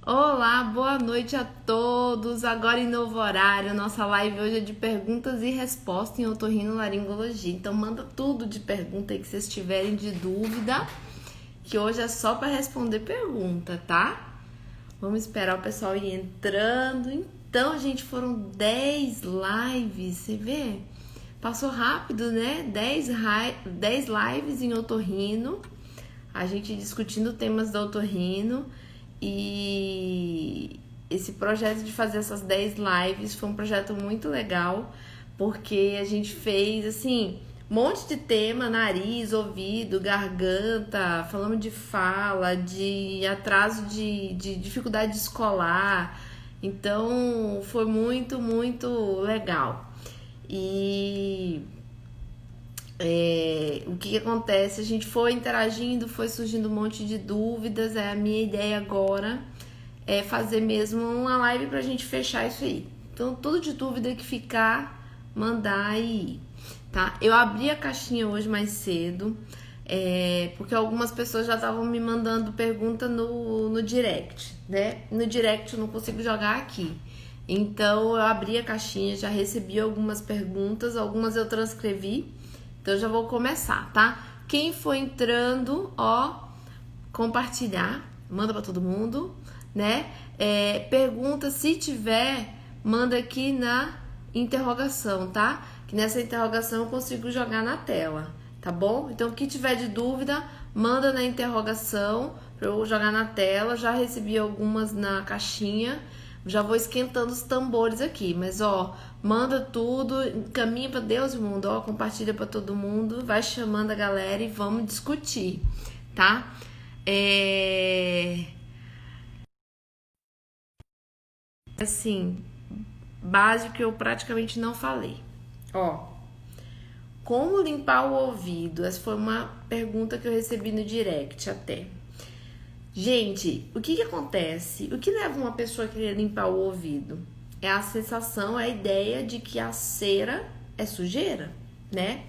Olá, boa noite a todos. Agora em novo horário, nossa live hoje é de perguntas e respostas em otorrinolaringologia. Então manda tudo de pergunta aí que vocês tiverem de dúvida, que hoje é só para responder pergunta, tá? Vamos esperar o pessoal ir entrando. Então, gente, foram 10 lives, você vê? Passou rápido, né? 10 lives em otorrino, a gente discutindo temas do otorrino. E esse projeto de fazer essas 10 lives foi um projeto muito legal, porque a gente fez, assim, um monte de tema: nariz, ouvido, garganta, falamos de fala, de atraso de dificuldade escolar. Então, foi muito, muito legal. E o que acontece? A gente foi interagindo, foi surgindo um monte de dúvidas. A minha ideia agora é fazer mesmo uma live pra gente fechar isso aí. Então, tudo de dúvida que ficar, mandar aí, tá? Eu abri a caixinha hoje mais cedo, porque algumas pessoas já estavam me mandando pergunta no direct, né? No direct eu não consigo jogar aqui. Então, eu abri a caixinha, já recebi algumas perguntas, algumas eu transcrevi. Então, já vou começar, tá? Quem for entrando, compartilhar, manda pra todo mundo, né? Pergunta, se tiver, manda aqui na interrogação, tá? Que nessa interrogação eu consigo jogar na tela, tá bom? Então, quem tiver de dúvida, manda na interrogação pra eu jogar na tela. Já recebi algumas na caixinha. Já vou esquentando os tambores aqui, mas manda tudo, encaminha para Deus e o mundo, compartilha para todo mundo, vai chamando a galera e vamos discutir, tá? Assim, básico que eu praticamente não falei. Como limpar o ouvido? Essa foi uma pergunta que eu recebi no direct até. Gente, o que acontece? O que leva uma pessoa a querer limpar o ouvido? É a sensação, a ideia de que a cera é sujeira, né?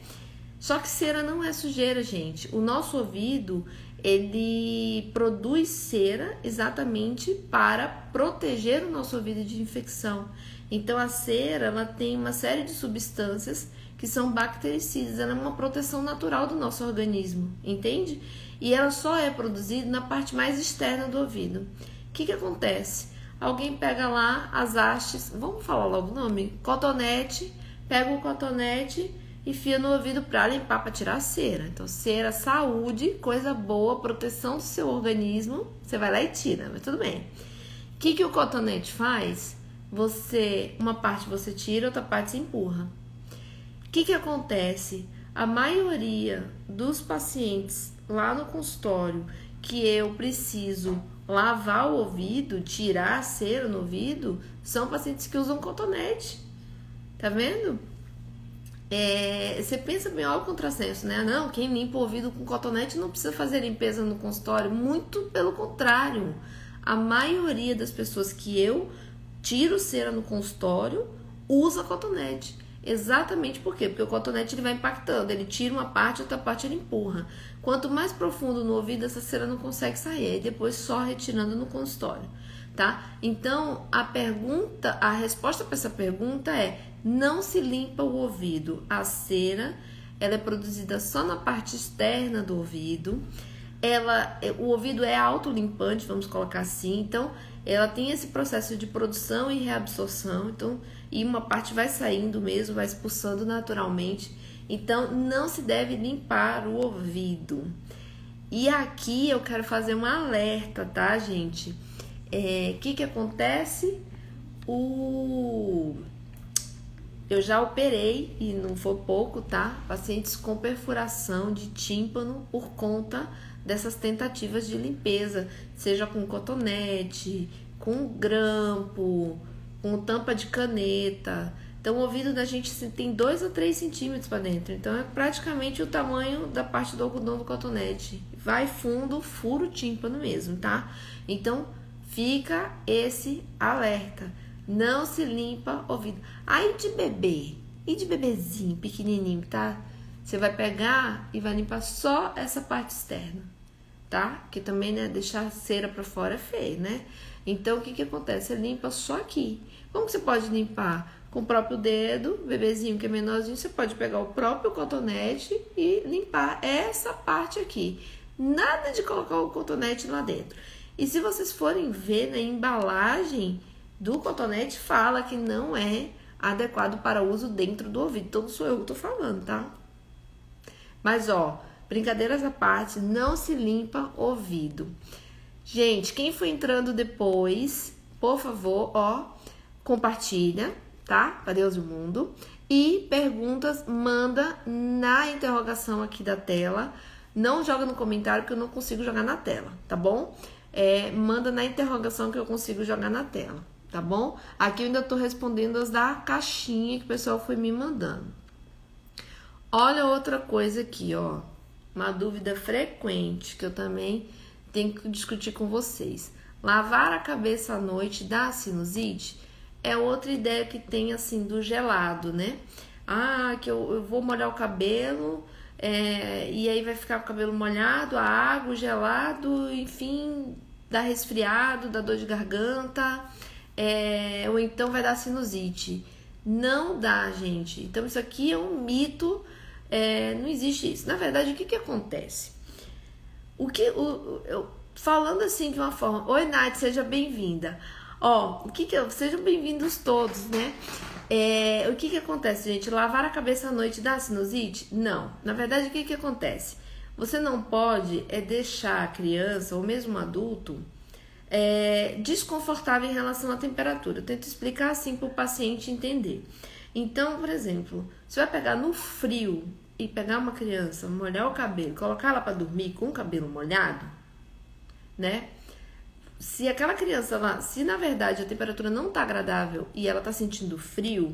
Só que cera não é sujeira, gente. O nosso ouvido, ele produz cera exatamente para proteger o nosso ouvido de infecção. Então, a cera, ela tem uma série de substâncias que são bactericidas. Ela é uma proteção natural do nosso organismo, entende? E ela só é produzida na parte mais externa do ouvido. O que acontece? Alguém pega lá as hastes, vamos falar logo o nome? Cotonete, pega o cotonete e enfia no ouvido para limpar, para tirar a cera. Então, cera, saúde, coisa boa, proteção do seu organismo, você vai lá e tira, mas tudo bem. O que o cotonete faz? Uma parte você tira, outra parte você empurra. O que acontece? A maioria dos pacientes lá no consultório que eu preciso lavar o ouvido, tirar a cera no ouvido, são pacientes que usam cotonete. Tá vendo? Você pensa bem, olha o contrassenso, né? Não, quem limpa o ouvido com cotonete não precisa fazer limpeza no consultório. Muito pelo contrário. A maioria das pessoas que eu tiro cera no consultório usa cotonete. Exatamente por quê? Porque o cotonete ele vai impactando, ele tira uma parte, outra parte ele empurra. Quanto mais profundo no ouvido, essa cera não consegue sair, aí depois só retirando no consultório, tá? Então, a resposta para essa pergunta é: não se limpa o ouvido. A cera, ela é produzida só na parte externa do ouvido. O ouvido é autolimpante, vamos colocar assim, então ela tem esse processo de produção e reabsorção, então, e uma parte vai saindo mesmo, vai expulsando naturalmente, então não se deve limpar o ouvido. E aqui eu quero fazer um alerta, tá, gente? Que acontece? Eu já operei, e não foi pouco, tá? Pacientes com perfuração de tímpano por conta dessas tentativas de limpeza, seja com cotonete, com grampo, com tampa de caneta. Então, o ouvido da gente tem 2 a 3 centímetros para dentro. Então, é praticamente o tamanho da parte do algodão do cotonete. Vai fundo, fura o tímpano mesmo, tá? Então, fica esse alerta. Não se limpa o ouvido. Aí de bebê, e de bebezinho pequenininho, tá? Você vai pegar e vai limpar só essa parte externa, tá? Que também, né, deixar cera pra fora é feio, né? Então, o que acontece? Você limpa só aqui. Como que você pode limpar? Com o próprio dedo, bebezinho que é menorzinho, você pode pegar o próprio cotonete e limpar essa parte aqui. Nada de colocar o cotonete lá dentro. E se vocês forem ver na embalagem do cotonete, fala que não é adequado para uso dentro do ouvido. Então, sou eu que tô falando, tá? Mas, ó, brincadeiras à parte, não se limpa ouvido. Gente, quem for entrando depois, por favor, ó, compartilha, tá? Para Deus e o mundo. E perguntas, manda na interrogação aqui da tela. Não joga no comentário, porque eu não consigo jogar na tela, tá bom? Manda na interrogação que eu consigo jogar na tela, tá bom? Aqui eu ainda tô respondendo as da caixinha que o pessoal foi me mandando. Olha outra coisa aqui, ó. Uma dúvida frequente que eu também tenho que discutir com vocês. Lavar a cabeça à noite dá sinusite? É outra ideia que tem, assim, do gelado, né? Ah, que eu vou molhar o cabelo, e aí vai ficar com o cabelo molhado, a água, o gelado, enfim, dá resfriado, dá dor de garganta, ou então vai dar sinusite. Não dá, gente. Então, isso aqui é um mito, não existe isso. Na verdade, o que acontece? Falando assim de uma forma... Oi, Nath, seja bem-vinda. Ó, sejam bem-vindos todos, né? O que acontece, gente? Lavar a cabeça à noite dá sinusite? Não. Na verdade, o que acontece? Você não pode deixar a criança ou mesmo um adulto desconfortável em relação à temperatura. Eu tento explicar assim para o paciente entender. Então, por exemplo, você vai pegar no frio e pegar uma criança, molhar o cabelo, colocar ela para dormir com o cabelo molhado, né? Se aquela criança lá, se na verdade a temperatura não tá agradável e ela tá sentindo frio,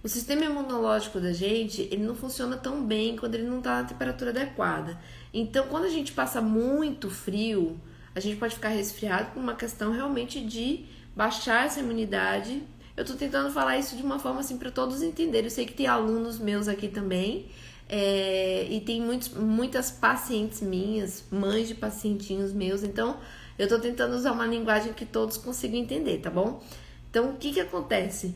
o sistema imunológico da gente, ele não funciona tão bem quando ele não tá na temperatura adequada. Então, quando a gente passa muito frio, a gente pode ficar resfriado por uma questão realmente de baixar essa imunidade. Eu tô tentando falar isso de uma forma assim para todos entenderem. Eu sei que tem alunos meus aqui também, e tem muitas pacientes minhas, mães de pacientinhos meus, então eu tô tentando usar uma linguagem que todos consigam entender, tá bom? Então, o que acontece?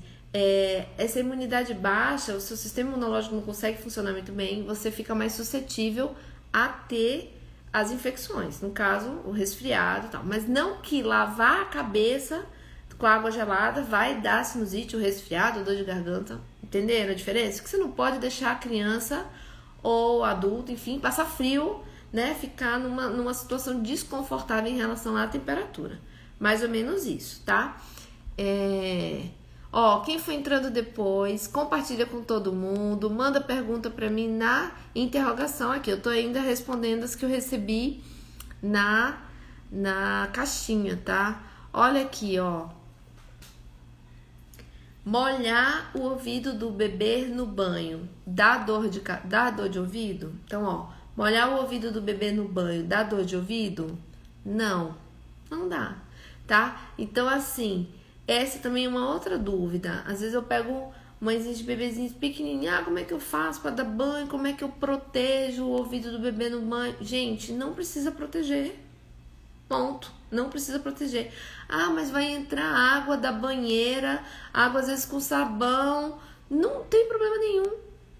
Essa imunidade baixa, o seu sistema imunológico não consegue funcionar muito bem, você fica mais suscetível a ter as infecções, no caso, o resfriado e tal. Mas não que lavar a cabeça com água gelada vai dar sinusite, o resfriado, dor de garganta. Entenderam a diferença? Que você não pode deixar a criança ou adulto, enfim, passar frio, né? Ficar numa situação desconfortável em relação à temperatura. Mais ou menos isso, tá? Quem for entrando depois, compartilha com todo mundo, manda pergunta pra mim na interrogação aqui. Eu tô ainda respondendo as que eu recebi na caixinha, tá? Olha aqui, ó. Molhar o ouvido do bebê no banho dá dor de ouvido? Então, ó, molhar o ouvido do bebê no banho dá dor de ouvido? Não dá, tá? Então, assim, essa também é uma outra dúvida. Às vezes eu pego mãezinhas de bebezinhos pequenininhos, como é que eu faço para dar banho? Como é que eu protejo o ouvido do bebê no banho? Gente, não precisa proteger. Ponto. Não precisa proteger. Ah, mas vai entrar água da banheira, água às vezes com sabão. Não tem problema nenhum,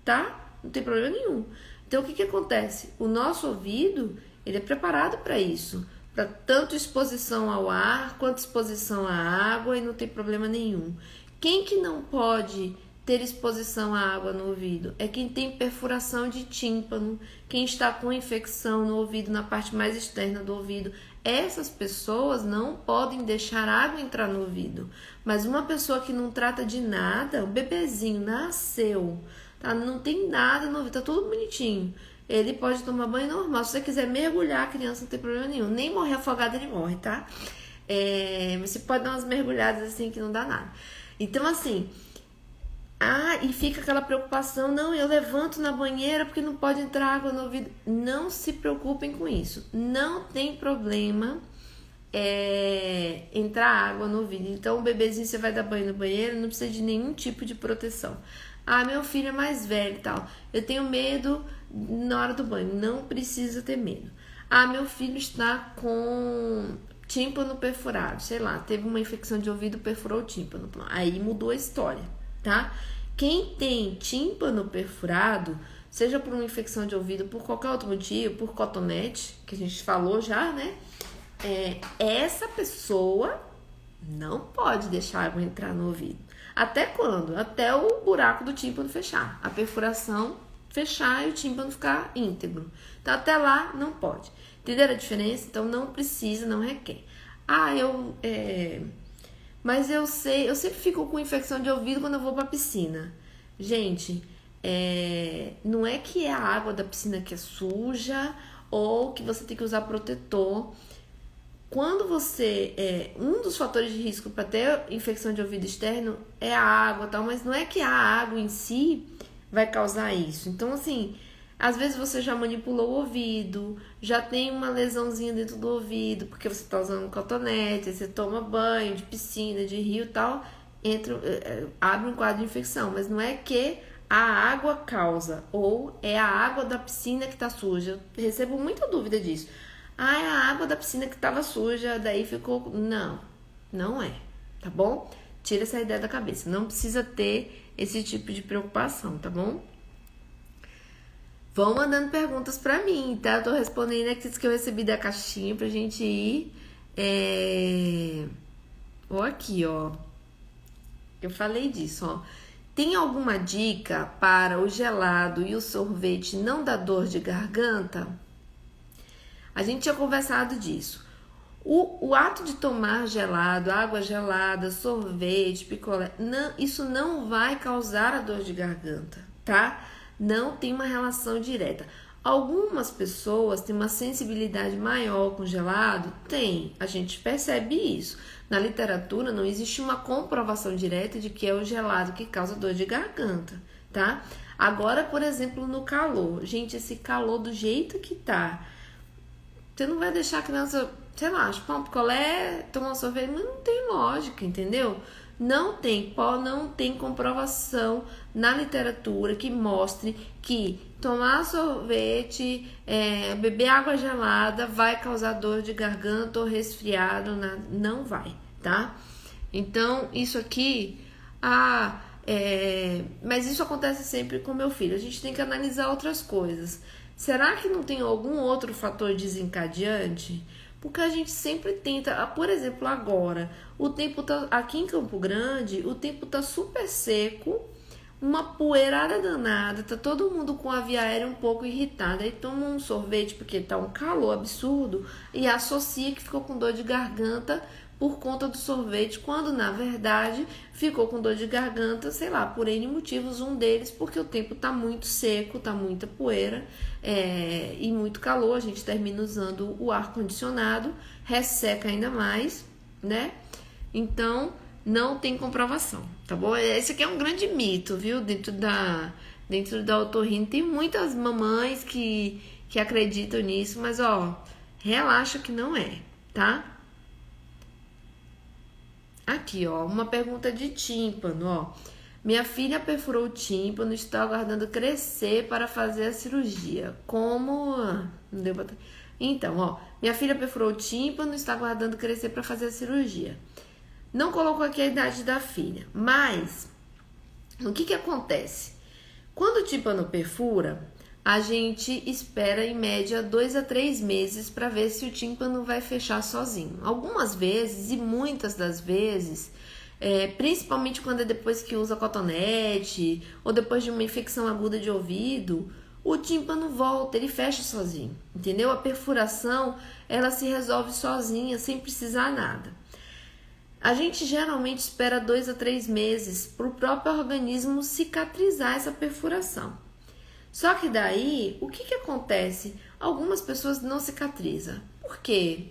tá? Não tem problema nenhum. Então, o que acontece? O nosso ouvido, ele é preparado para isso. Para tanto exposição ao ar, quanto exposição à água, e não tem problema nenhum. Quem que não pode ter exposição à água no ouvido? É quem tem perfuração de tímpano, quem está com infecção no ouvido, na parte mais externa do ouvido. Essas pessoas não podem deixar água entrar no ouvido. Mas uma pessoa que não trata de nada, o bebezinho nasceu, tá? Não tem nada no ouvido, tá tudo bonitinho. Ele pode tomar banho normal. Se você quiser mergulhar a criança, não tem problema nenhum. Nem morrer afogado ele morre, tá? Você pode dar umas mergulhadas assim que não dá nada. Então, assim... e fica aquela preocupação, não, eu levanto na banheira porque não pode entrar água no ouvido. Não se preocupem com isso. Não tem problema entrar água no ouvido. Então, o bebezinho, você vai dar banho no banheiro, não precisa de nenhum tipo de proteção. Ah, meu filho é mais velho e tal. Eu tenho medo na hora do banho. Não precisa ter medo. Ah, meu filho está com tímpano perfurado, sei lá, teve uma infecção de ouvido, perfurou o tímpano. Aí mudou a história, tá? Quem tem tímpano perfurado, seja por uma infecção de ouvido, por qualquer outro motivo, por cotonete, que a gente falou já, né? Essa pessoa não pode deixar a água entrar no ouvido. Até quando? Até o buraco do tímpano fechar. A perfuração fechar e o tímpano ficar íntegro. Então, até lá, não pode. Entenderam a diferença? Então, não precisa, não requer. Mas eu sempre fico com infecção de ouvido quando eu vou pra piscina. Gente, não é que é a água da piscina que é suja ou que você tem que usar protetor. Quando você... um dos fatores de risco para ter infecção de ouvido externo é a água, tal, mas não é que a água em si vai causar isso. Então, assim, às vezes você já manipulou o ouvido, já tem uma lesãozinha dentro do ouvido, porque você está usando um cotonete, você toma banho de piscina, de rio e tal, abre um quadro de infecção. Mas não é que a água causa, ou é a água da piscina que está suja. Eu recebo muita dúvida disso. É a água da piscina que estava suja, daí ficou... Não é, tá bom? Tira essa ideia da cabeça. Não precisa ter esse tipo de preocupação, tá bom? Vão mandando perguntas pra mim, tá? Eu tô respondendo aqui que eu recebi da caixinha pra gente ir. Ó, aqui, ó. Eu falei disso, ó. Tem alguma dica para o gelado e o sorvete não dar dor de garganta? A gente tinha conversado disso. O ato de tomar gelado, água gelada, sorvete, picolé, isso não vai causar a dor de garganta, tá? Não tem uma relação direta. Algumas pessoas têm uma sensibilidade maior com gelado? Tem, a gente percebe isso. Na literatura não existe uma comprovação direta de que é o gelado que causa dor de garganta, tá? Agora, por exemplo, no calor. Gente, esse calor do jeito que tá... Você não vai deixar a criança, sei lá, chupar um picolé, tomar um sorvete, mas não tem lógica, entendeu? Não tem comprovação na literatura que mostre que tomar sorvete, beber água gelada vai causar dor de garganta ou resfriado, não vai, tá? Então, isso aqui, mas isso acontece sempre com meu filho. A gente tem que analisar outras coisas. Será que não tem algum outro fator desencadeante? Porque a gente sempre tenta, por exemplo, agora, o tempo tá, aqui em Campo Grande, o tempo tá super seco, uma poeirada danada, tá todo mundo com a via aérea um pouco irritada, aí toma um sorvete porque tá um calor absurdo e associa que ficou com dor de garganta por conta do sorvete, quando na verdade ficou com dor de garganta, sei lá, por N motivos, um deles porque o tempo tá muito seco, tá muita poeira e muito calor, a gente termina usando o ar-condicionado, resseca ainda mais, né? Então, não tem comprovação, tá bom? Esse aqui é um grande mito, viu? Dentro da otorrino, tem muitas mamães que acreditam nisso, mas ó, relaxa que não é, tá? Aqui, ó, uma pergunta de tímpano, ó. Minha filha perfurou o tímpano, está aguardando crescer para fazer a cirurgia. Como? Não deu pra... Então, ó, minha filha perfurou o tímpano, está aguardando crescer para fazer a cirurgia. Não colocou aqui a idade da filha, mas o que acontece? Quando o tímpano perfura, a gente espera em média 2 a 3 meses para ver se o tímpano vai fechar sozinho. Algumas vezes e muitas das vezes, principalmente quando é depois que usa cotonete ou depois de uma infecção aguda de ouvido, o tímpano volta, ele fecha sozinho, entendeu? A perfuração, ela se resolve sozinha, sem precisar nada. A gente geralmente espera 2 a 3 meses para o próprio organismo cicatrizar essa perfuração. Só que daí, o que acontece? Algumas pessoas não cicatrizam. Por quê?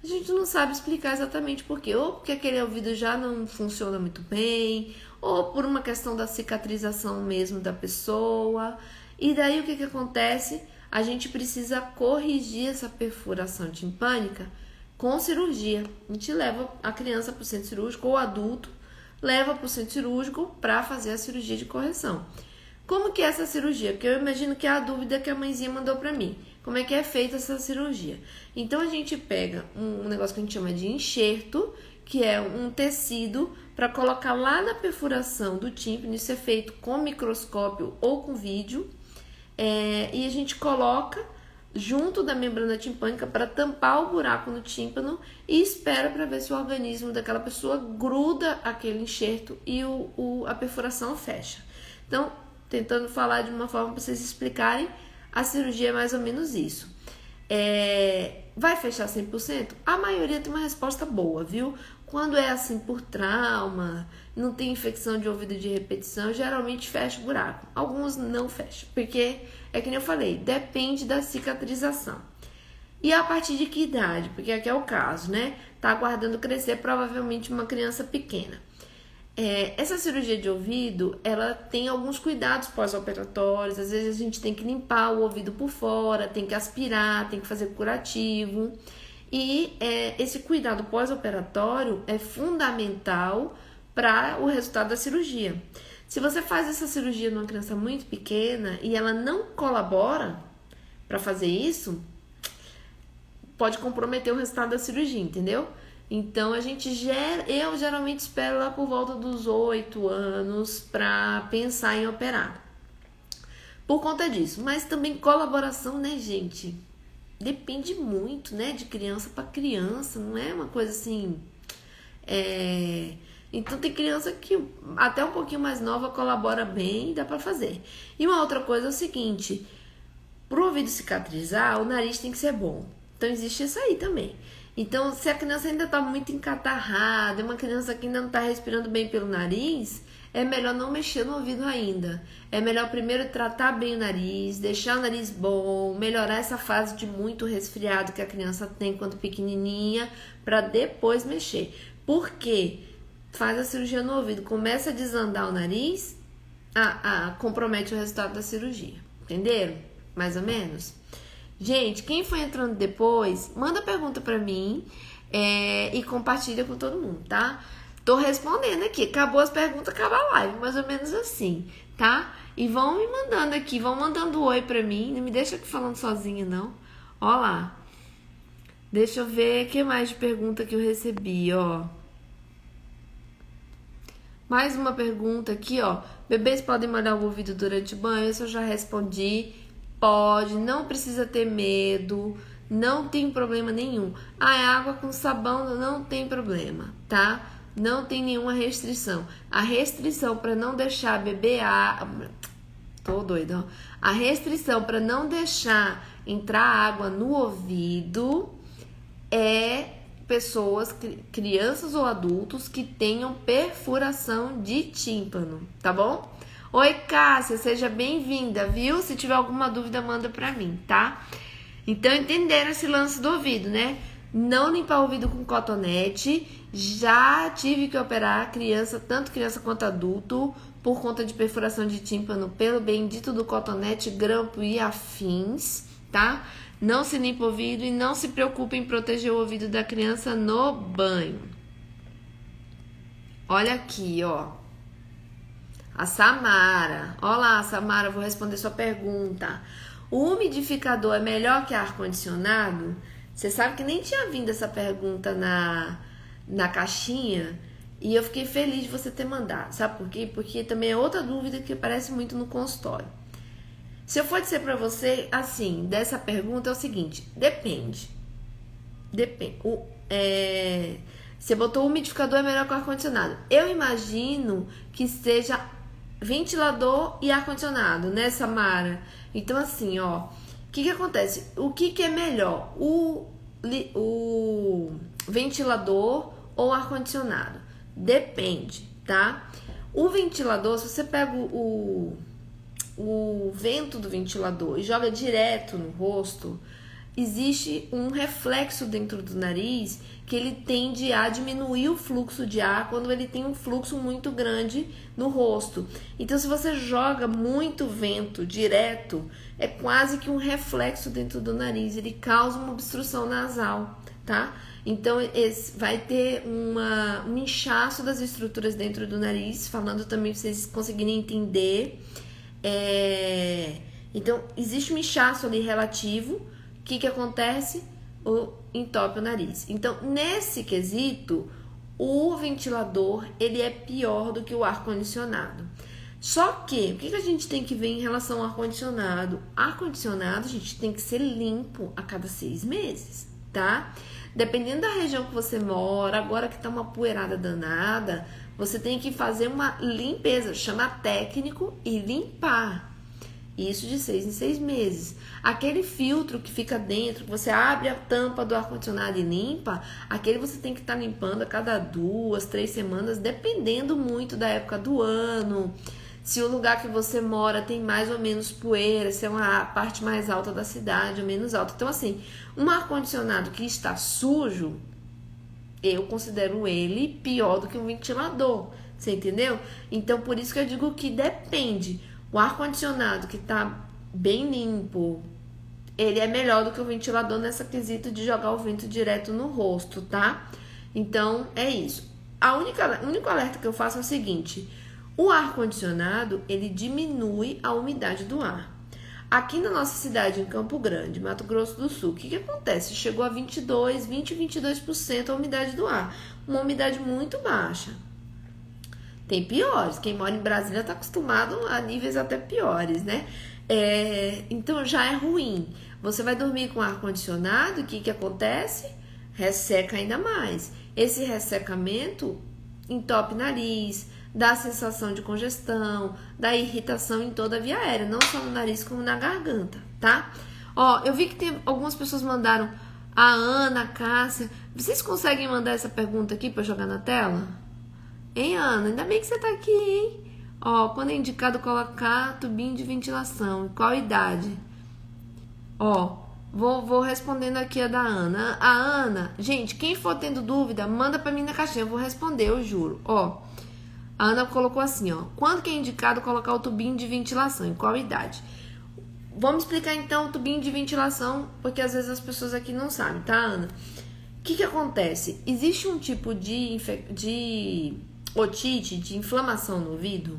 A gente não sabe explicar exatamente por quê. Ou porque aquele ouvido já não funciona muito bem, ou por uma questão da cicatrização mesmo da pessoa. E daí o que acontece? A gente precisa corrigir essa perfuração timpânica com cirurgia. A gente leva a criança para o centro cirúrgico, ou o adulto leva para o centro cirúrgico para fazer a cirurgia de correção. Como que é essa cirurgia? Porque eu imagino que é a dúvida que a mãezinha mandou para mim. como é que é feita essa cirurgia. Então a gente pega um negócio que a gente chama de enxerto, que é um tecido para colocar lá na perfuração do tímpano. Isso é feito com microscópio ou com vídeo, e a gente coloca junto da membrana timpânica para tampar o buraco no tímpano e espera para ver se o organismo daquela pessoa gruda aquele enxerto e a perfuração fecha. Então, tentando falar de uma forma para vocês explicarem, a cirurgia é mais ou menos isso. Vai fechar 100%? A maioria tem uma resposta boa, viu? Quando é assim por trauma, não tem infecção de ouvido de repetição, geralmente fecha o buraco. Alguns não fecham, porque é que nem eu falei, depende da cicatrização. E a partir de que idade? Porque aqui é o caso, né? Tá aguardando crescer, provavelmente uma criança pequena. Essa cirurgia de ouvido, ela tem alguns cuidados pós-operatórios. Às vezes a gente tem que limpar o ouvido por fora, tem que aspirar, tem que fazer curativo. E esse cuidado pós-operatório é fundamental para o resultado da cirurgia. Se você faz essa cirurgia numa criança muito pequena e ela não colabora para fazer isso, pode comprometer o resultado da cirurgia, entendeu? Então, eu geralmente espero lá por volta dos 8 anos para pensar em operar. Por conta disso. Mas também colaboração, né, gente? Depende muito, né, de criança para criança. Não é uma coisa assim... Então, tem criança que até um pouquinho mais nova colabora bem e dá para fazer. E uma outra coisa é o seguinte... Pro ouvido cicatrizar, o nariz tem que ser bom. Então, existe isso aí também. Então, se a criança ainda está muito encatarrada, é uma criança que ainda não está respirando bem pelo nariz, é melhor não mexer no ouvido ainda. É melhor primeiro tratar bem o nariz, deixar o nariz bom, melhorar essa fase de muito resfriado que a criança tem quando pequenininha, para depois mexer. Por quê? Faz a cirurgia no ouvido, começa a desandar o nariz, compromete o resultado da cirurgia. Entenderam? Mais ou menos? Gente, quem foi entrando depois, manda pergunta pra mim e compartilha com todo mundo, tá? Tô respondendo aqui. Acabou as perguntas, acaba a live. Mais ou menos assim, tá? E vão me mandando aqui, vão mandando oi pra mim. Não me deixa aqui falando sozinha, não. Ó lá. Deixa eu ver o que mais de pergunta que eu recebi, ó. Mais uma pergunta aqui, ó. Bebês podem molhar o ouvido durante o banho? Isso eu já respondi. Pode, não precisa ter medo, não tem problema nenhum. É água com sabão, não tem problema, tá? Não tem nenhuma restrição. A restrição para não deixar beber água... Tô doida, ó. A restrição para não deixar entrar água no ouvido é pessoas, crianças ou adultos que tenham perfuração de tímpano, tá bom? Oi, Cássia, seja bem-vinda, viu? Se tiver alguma dúvida, manda pra mim, tá? Então, entenderam esse lance do ouvido, né? Não limpar o ouvido com cotonete. Já tive que operar criança, tanto criança quanto adulto, por conta de perfuração de tímpano pelo bendito do cotonete, grampo e afins, tá? Não se limpa o ouvido e não se preocupe em proteger o ouvido da criança no banho. Olha aqui, ó. A Samara. Olá, Samara, vou responder sua pergunta. O umidificador é melhor que ar-condicionado? Você sabe que nem tinha vindo essa pergunta na caixinha e eu fiquei feliz de você ter mandado. Sabe por quê? Porque também é outra dúvida que aparece muito no consultório. Se eu for dizer pra você, assim, dessa pergunta é o seguinte, depende. Você botou umidificador é melhor que o ar-condicionado. Eu imagino que seja ventilador e ar-condicionado, né, Samara? Então, assim, ó, o que acontece? O que é melhor? O ventilador ou ar-condicionado? Depende, tá? O ventilador, se você pega o vento do ventilador e joga direto no rosto, existe um reflexo dentro do nariz que ele tende a diminuir o fluxo de ar quando ele tem um fluxo muito grande no rosto. Então, se você joga muito vento direto, é quase que um reflexo dentro do nariz, ele causa uma obstrução nasal, tá? Então, vai ter um inchaço das estruturas dentro do nariz, falando também para vocês conseguirem entender. Então, existe um inchaço ali relativo. O que acontece? Entope o nariz. Então, nesse quesito, o ventilador, ele é pior do que o ar-condicionado. Só que, o que a gente tem que ver em relação ao ar-condicionado? Ar-condicionado, a gente tem que ser limpo a cada 6 meses, tá? Dependendo da região que você mora, agora que tá uma poeirada danada, você tem que fazer uma limpeza, chamar técnico e limpar. Isso de 6 em 6 meses. Aquele filtro que fica dentro, que você abre a tampa do ar-condicionado e limpa, aquele você tem que estar limpando a cada 2, 3 semanas, dependendo muito da época do ano. Se o lugar que você mora tem mais ou menos poeira, se é uma parte mais alta da cidade ou menos alta. Então, assim, um ar-condicionado que está sujo, eu considero ele pior do que um ventilador. Você entendeu? Então, por isso que eu digo que depende. O ar-condicionado que tá bem limpo, ele é melhor do que o ventilador nessa quesito de jogar o vento direto no rosto, tá? Então, é isso. O único alerta que eu faço é o seguinte: o ar-condicionado, ele diminui a umidade do ar. Aqui na nossa cidade, em Campo Grande, Mato Grosso do Sul, o que acontece? Chegou a 22% a umidade do ar. Uma umidade muito baixa. Tem piores. Quem mora em Brasília está acostumado a níveis até piores, né? Então já é ruim. Você vai dormir com ar-condicionado, o que acontece? Resseca ainda mais. Esse ressecamento entope nariz, dá sensação de congestão, dá irritação em toda a via aérea, não só no nariz como na garganta, tá? Ó, eu vi que tem algumas pessoas mandaram, a Ana, a Cássia. Vocês conseguem mandar essa pergunta aqui para jogar na tela? Hein, Ana? Ainda bem que você tá aqui, hein? Ó, quando é indicado colocar tubinho de ventilação, qual idade? Ó, vou respondendo aqui a da Ana. A Ana, gente, quem for tendo dúvida, manda pra mim na caixinha, eu vou responder, eu juro. Ó, a Ana colocou assim, ó, quando que é indicado colocar o tubinho de ventilação, em qual idade? Vamos explicar então o tubinho de ventilação, porque às vezes as pessoas aqui não sabem, tá, Ana? O que acontece? Existe um tipo de otite, de inflamação no ouvido,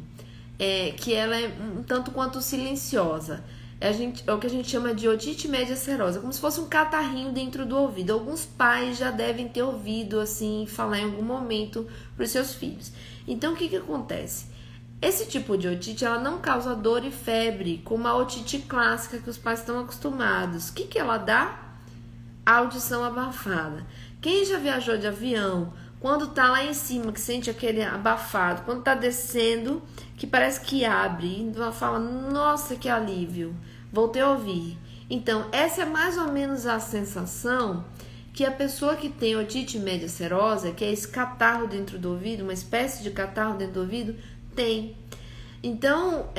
que ela é um tanto quanto silenciosa. É o que a gente chama de otite média serosa, como se fosse um catarrinho dentro do ouvido. Alguns pais já devem ter ouvido assim falar em algum momento para os seus filhos. Então, o que acontece? Esse tipo de otite, ela não causa dor e febre, como a otite clássica que os pais estão acostumados. O que ela dá? A audição abafada. Quem já viajou de avião, quando tá lá em cima, que sente aquele abafado, quando tá descendo, que parece que abre, então fala, nossa, que alívio, voltei a ouvir. Então, essa é mais ou menos a sensação que a pessoa que tem otite média serosa, que é esse catarro dentro do ouvido, uma espécie de catarro dentro do ouvido, tem. Então,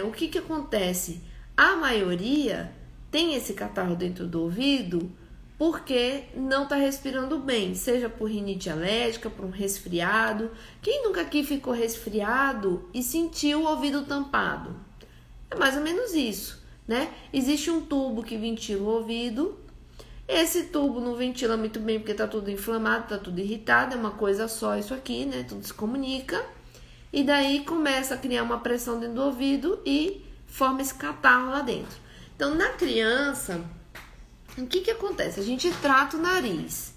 o que acontece? A maioria tem esse catarro dentro do ouvido porque não está respirando bem, seja por rinite alérgica, por um resfriado. Quem nunca aqui ficou resfriado e sentiu o ouvido tampado? É mais ou menos isso, né? Existe um tubo que ventila o ouvido. Esse tubo não ventila muito bem porque está tudo inflamado, está tudo irritado, é uma coisa só isso aqui, né? Tudo se comunica. E daí começa a criar uma pressão dentro do ouvido e forma esse catarro lá dentro. Então, na criança, o que acontece? A gente trata o nariz,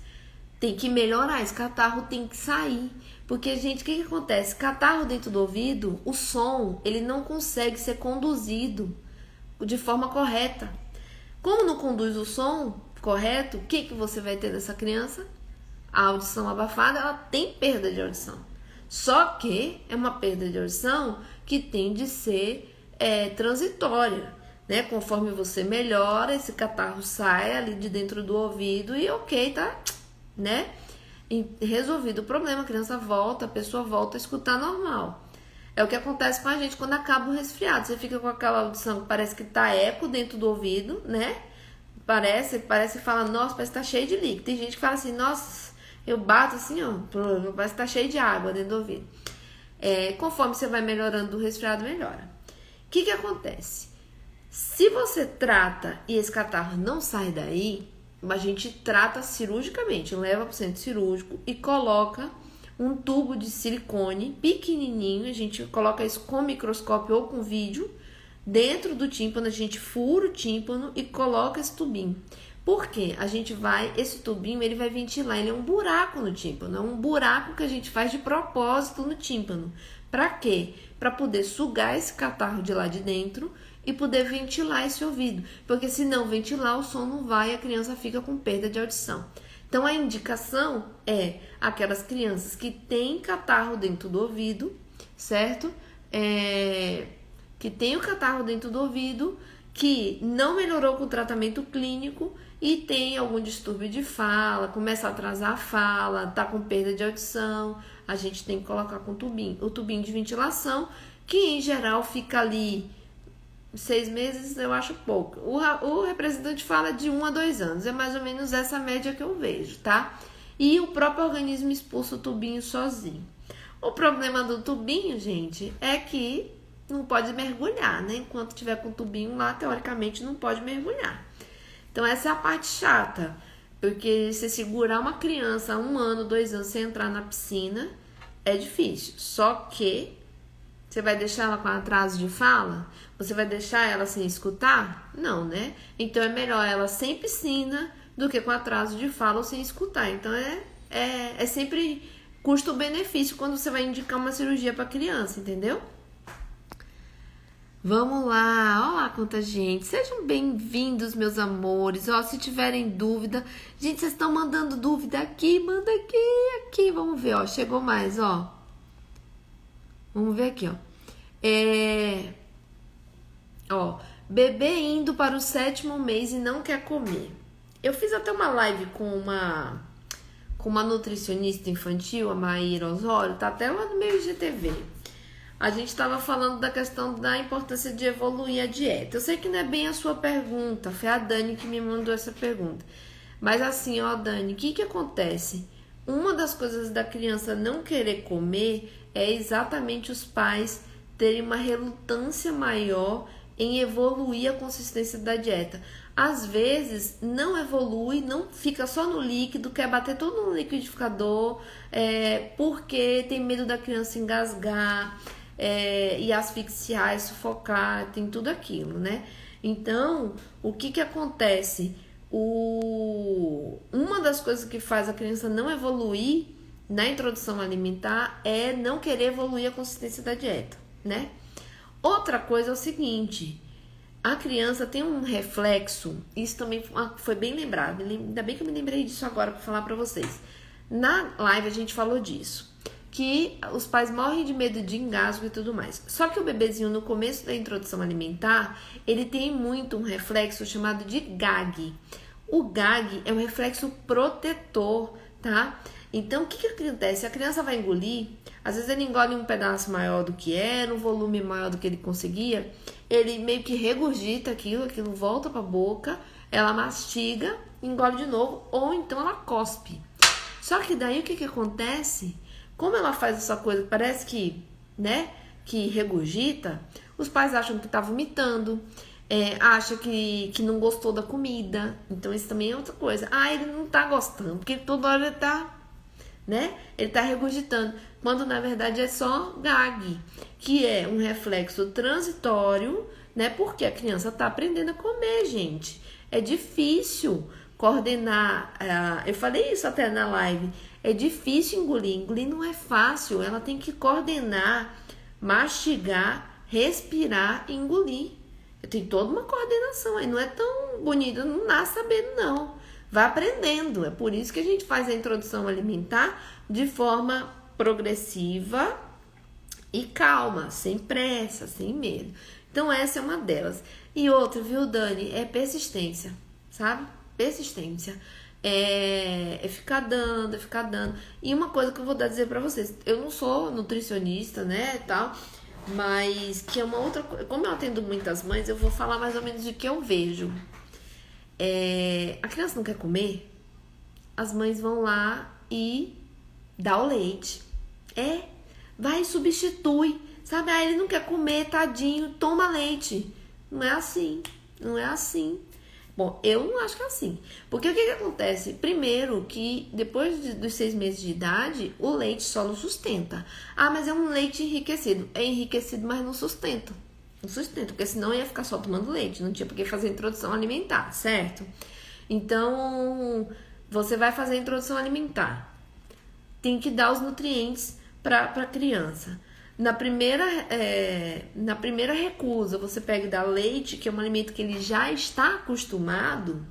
tem que melhorar, esse catarro tem que sair. Porque, gente, o que acontece? Catarro dentro do ouvido, o som, ele não consegue ser conduzido de forma correta. Como não conduz o som correto, o que você vai ter dessa criança? A audição abafada, ela tem perda de audição. Só que é uma perda de audição que tem de ser transitória, né? Conforme você melhora, esse catarro sai ali de dentro do ouvido e ok, tá? Né? E resolvido o problema, a criança volta, a pessoa volta a escutar normal. É o que acontece com a gente quando acaba o resfriado. Você fica com aquela audição que parece que tá eco dentro do ouvido, né? Parece que fala, nossa, parece que tá cheio de líquido. Tem gente que fala assim, nossa, eu bato assim, ó, parece que tá cheio de água dentro do ouvido. Conforme você vai melhorando do resfriado, melhora. O que acontece? Se você trata e esse catarro não sai daí, a gente trata cirurgicamente, leva para o centro cirúrgico e coloca um tubo de silicone pequenininho, a gente coloca isso com microscópio ou com vídeo, Dentro do tímpano, a gente fura o tímpano e coloca esse tubinho. Por quê? Esse tubinho, ele vai ventilar, ele é um buraco no tímpano, é um buraco que a gente faz de propósito no tímpano. Pra quê? Pra poder sugar esse catarro de lá de dentro e poder ventilar esse ouvido. Porque se não ventilar, o som não vai e a criança fica com perda de audição. Então, a indicação é aquelas crianças que têm catarro dentro do ouvido, certo? Que tem o catarro dentro do ouvido, que não melhorou com o tratamento clínico e tem algum distúrbio de fala, começa a atrasar a fala, tá com perda de audição, a gente tem que colocar com o tubinho de ventilação, que em geral fica ali 6 meses, eu acho pouco. O representante fala de 1 a 2 anos, é mais ou menos essa média que eu vejo, tá? E o próprio organismo expulsa o tubinho sozinho. O problema do tubinho, gente, é que não pode mergulhar, né? Enquanto tiver com o tubinho lá, teoricamente não pode mergulhar. Então essa é a parte chata, porque se segurar uma criança 1 ano, 2 anos sem entrar na piscina, é difícil. Só que você vai deixar ela com atraso de fala? Você vai deixar ela sem escutar? Não, né? Então é melhor ela sem piscina do que com atraso de fala ou sem escutar. Então é sempre custo-benefício quando você vai indicar uma cirurgia para criança, entendeu? Vamos lá, olha lá quanta gente. Sejam bem-vindos, meus amores. Ó, se tiverem dúvida, gente, vocês estão mandando dúvida aqui, manda aqui. Vamos ver, ó, chegou mais, ó. Vamos ver aqui, ó. Ó, bebê indo para o 7º mês e não quer comer. Eu fiz até uma live com uma nutricionista infantil, a Maíra Osório, tá até lá no meu IGTV. A gente estava falando da questão da importância de evoluir a dieta. Eu sei que não é bem a sua pergunta, foi a Dani que me mandou essa pergunta. Mas assim, ó, Dani, o que acontece? Uma das coisas da criança não querer comer é exatamente os pais terem uma relutância maior em evoluir a consistência da dieta. Às vezes não evolui, não fica só no líquido, quer bater tudo no liquidificador, porque tem medo da criança engasgar, e asfixiar, e sufocar, tem tudo aquilo, né? Então, o que acontece? Uma das coisas que faz a criança não evoluir na introdução alimentar é não querer evoluir a consistência da dieta, né? Outra coisa é o seguinte, a criança tem um reflexo, isso também foi bem lembrado, ainda bem que eu me lembrei disso agora para falar para vocês. Na live a gente falou disso, que os pais morrem de medo de engasgo e tudo mais. Só que o bebezinho, no começo da introdução alimentar, ele tem muito um reflexo chamado de gag. O gag é um reflexo protetor, tá? Então, o que acontece? A criança vai engolir, às vezes ele engole um pedaço maior do que era, um volume maior do que ele conseguia, ele meio que regurgita aquilo volta pra boca, ela mastiga, engole de novo, ou então ela cospe. Só que daí o que acontece? Como ela faz essa coisa, parece que, né, que regurgita, os pais acham que tá vomitando, acha que não gostou da comida. Então isso também é outra coisa. Ele não tá gostando, porque toda hora ele tá, né, ele tá regurgitando, quando na verdade é só gag, que é um reflexo transitório, né, porque a criança tá aprendendo a comer, gente. É difícil coordenar, eu falei isso até na live, é difícil engolir não é fácil, ela tem que coordenar, mastigar, respirar e engolir. Tem toda uma coordenação aí, não é tão bonita, não nasce sabendo não, vai aprendendo, é por isso que a gente faz a introdução alimentar de forma progressiva e calma, sem pressa, sem medo. Então essa é uma delas. E outra, viu, Dani, é persistência, sabe? Persistência. É ficar dando, E uma coisa que eu vou dizer pra vocês, eu não sou nutricionista, né, tal, mas que é uma outra coisa, como eu atendo muitas mães, eu vou falar mais ou menos o que eu vejo. A criança não quer comer, as mães vão lá e dá o leite. Vai e substitui, sabe? Ele não quer comer, tadinho, toma leite. Não é assim. Bom, eu não acho que é assim. Porque o que acontece? Primeiro que depois dos 6 meses de idade, o leite só não sustenta. Mas é um leite enriquecido. É enriquecido, mas não sustenta. Um sustento, porque senão ia ficar só tomando leite, não tinha por que fazer introdução alimentar, certo? Então, você vai fazer a introdução alimentar. Tem que dar os nutrientes para a criança. Na primeira recusa, você pega e dá leite, que é um alimento que ele já está acostumado.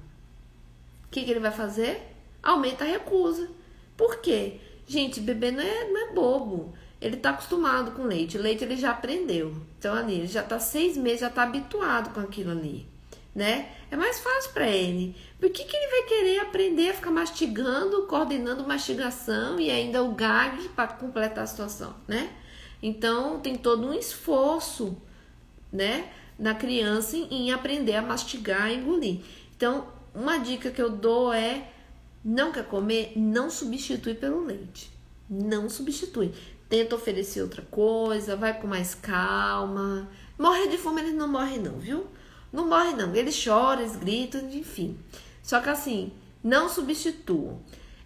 O que ele vai fazer? Aumenta a recusa. Por quê? Gente, bebê não é bobo. Ele está acostumado com leite. O leite ele já aprendeu. Então, ali, ele já está 6 meses, já está habituado com aquilo ali, né? É mais fácil para ele. Por que ele vai querer aprender a ficar mastigando, coordenando mastigação e ainda o gag para completar a situação, né? Então, tem todo um esforço, né, na criança em aprender a mastigar e engolir. Então, uma dica que eu dou é: não quer comer? Não substitui pelo leite. Não substitui. Tenta oferecer outra coisa, vai com mais calma. Morrer de fome eles não morrem não, viu? Não morrem não. Eles choram, eles gritam, enfim. Só que assim, não substituam.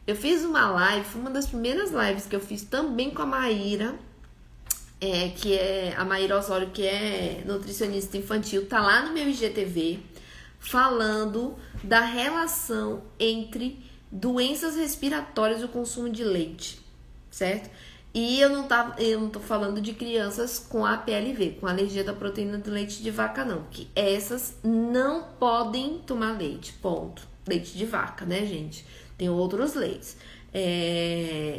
Eu fiz uma live, uma das primeiras lives que eu fiz também com a Maíra, que é a Maíra Osório, que é nutricionista infantil, tá lá no meu IGTV, falando da relação entre doenças respiratórias e o consumo de leite, certo? E eu não tô falando de crianças com APLV, com alergia da proteína do leite de vaca, não, porque essas não podem tomar leite, ponto. Leite de vaca, né, gente? Tem outros leites.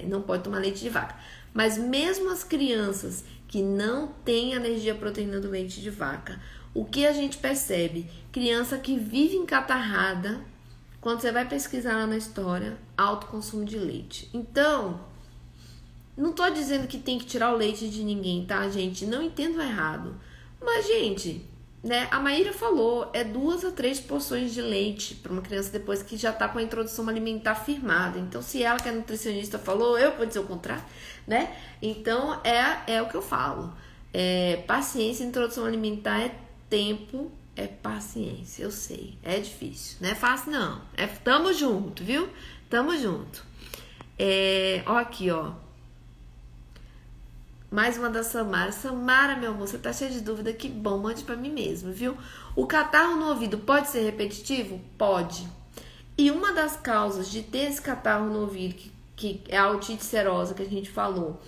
Não pode tomar leite de vaca. Mas mesmo as crianças que não têm alergia à proteína do leite de vaca, o que a gente percebe? Criança que vive encatarrada, quando você vai pesquisar lá na história, alto consumo de leite. Então, não tô dizendo que tem que tirar o leite de ninguém, tá, gente? Não entendo errado. Mas, gente, né, a Maíra falou, 2 a 3 porções de leite para uma criança depois que já tá com a introdução alimentar firmada. Então, se ela que é nutricionista falou, eu vou dizer o contrário, né? Então, é o que eu falo. Paciência, introdução alimentar é tempo, é paciência, eu sei. É difícil, não é fácil não. Tamo junto, viu? Tamo junto. Ó aqui, ó. Mais uma da Samara. Samara, meu amor, você tá cheia de dúvida? Que bom, mande pra mim mesmo, viu? O catarro no ouvido pode ser repetitivo? Pode. E uma das causas de ter esse catarro no ouvido, que é a otite serosa que a gente falou,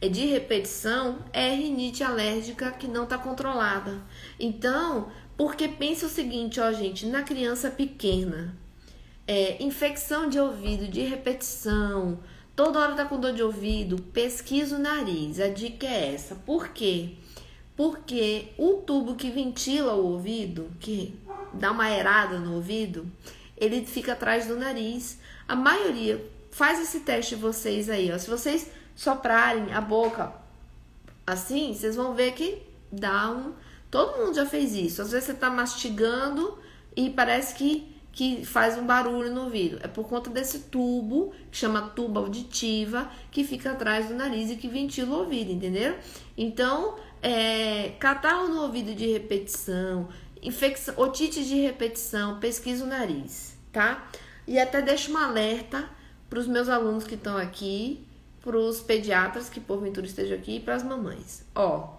de repetição, é rinite alérgica que não tá controlada. Então, porque pensa o seguinte, ó, gente, na criança pequena, infecção de ouvido, de repetição, toda hora tá com dor de ouvido, pesquisa o nariz. A dica é essa. Por quê? Porque o tubo que ventila o ouvido, que dá uma aerada no ouvido, ele fica atrás do nariz. A maioria, faz esse teste vocês aí, ó. Se vocês soprarem a boca assim, vocês vão ver que dá todo mundo já fez isso. Às vezes você tá mastigando e parece que faz um barulho no ouvido. É por conta desse tubo, que chama tuba auditiva, que fica atrás do nariz e que ventila o ouvido, entendeu? Então, catarro no ouvido de repetição, infecção, otite de repetição, pesquisa o nariz, tá? E até deixo um alerta para os meus alunos que estão aqui, para os pediatras que porventura estejam aqui e para as mamães. Ó,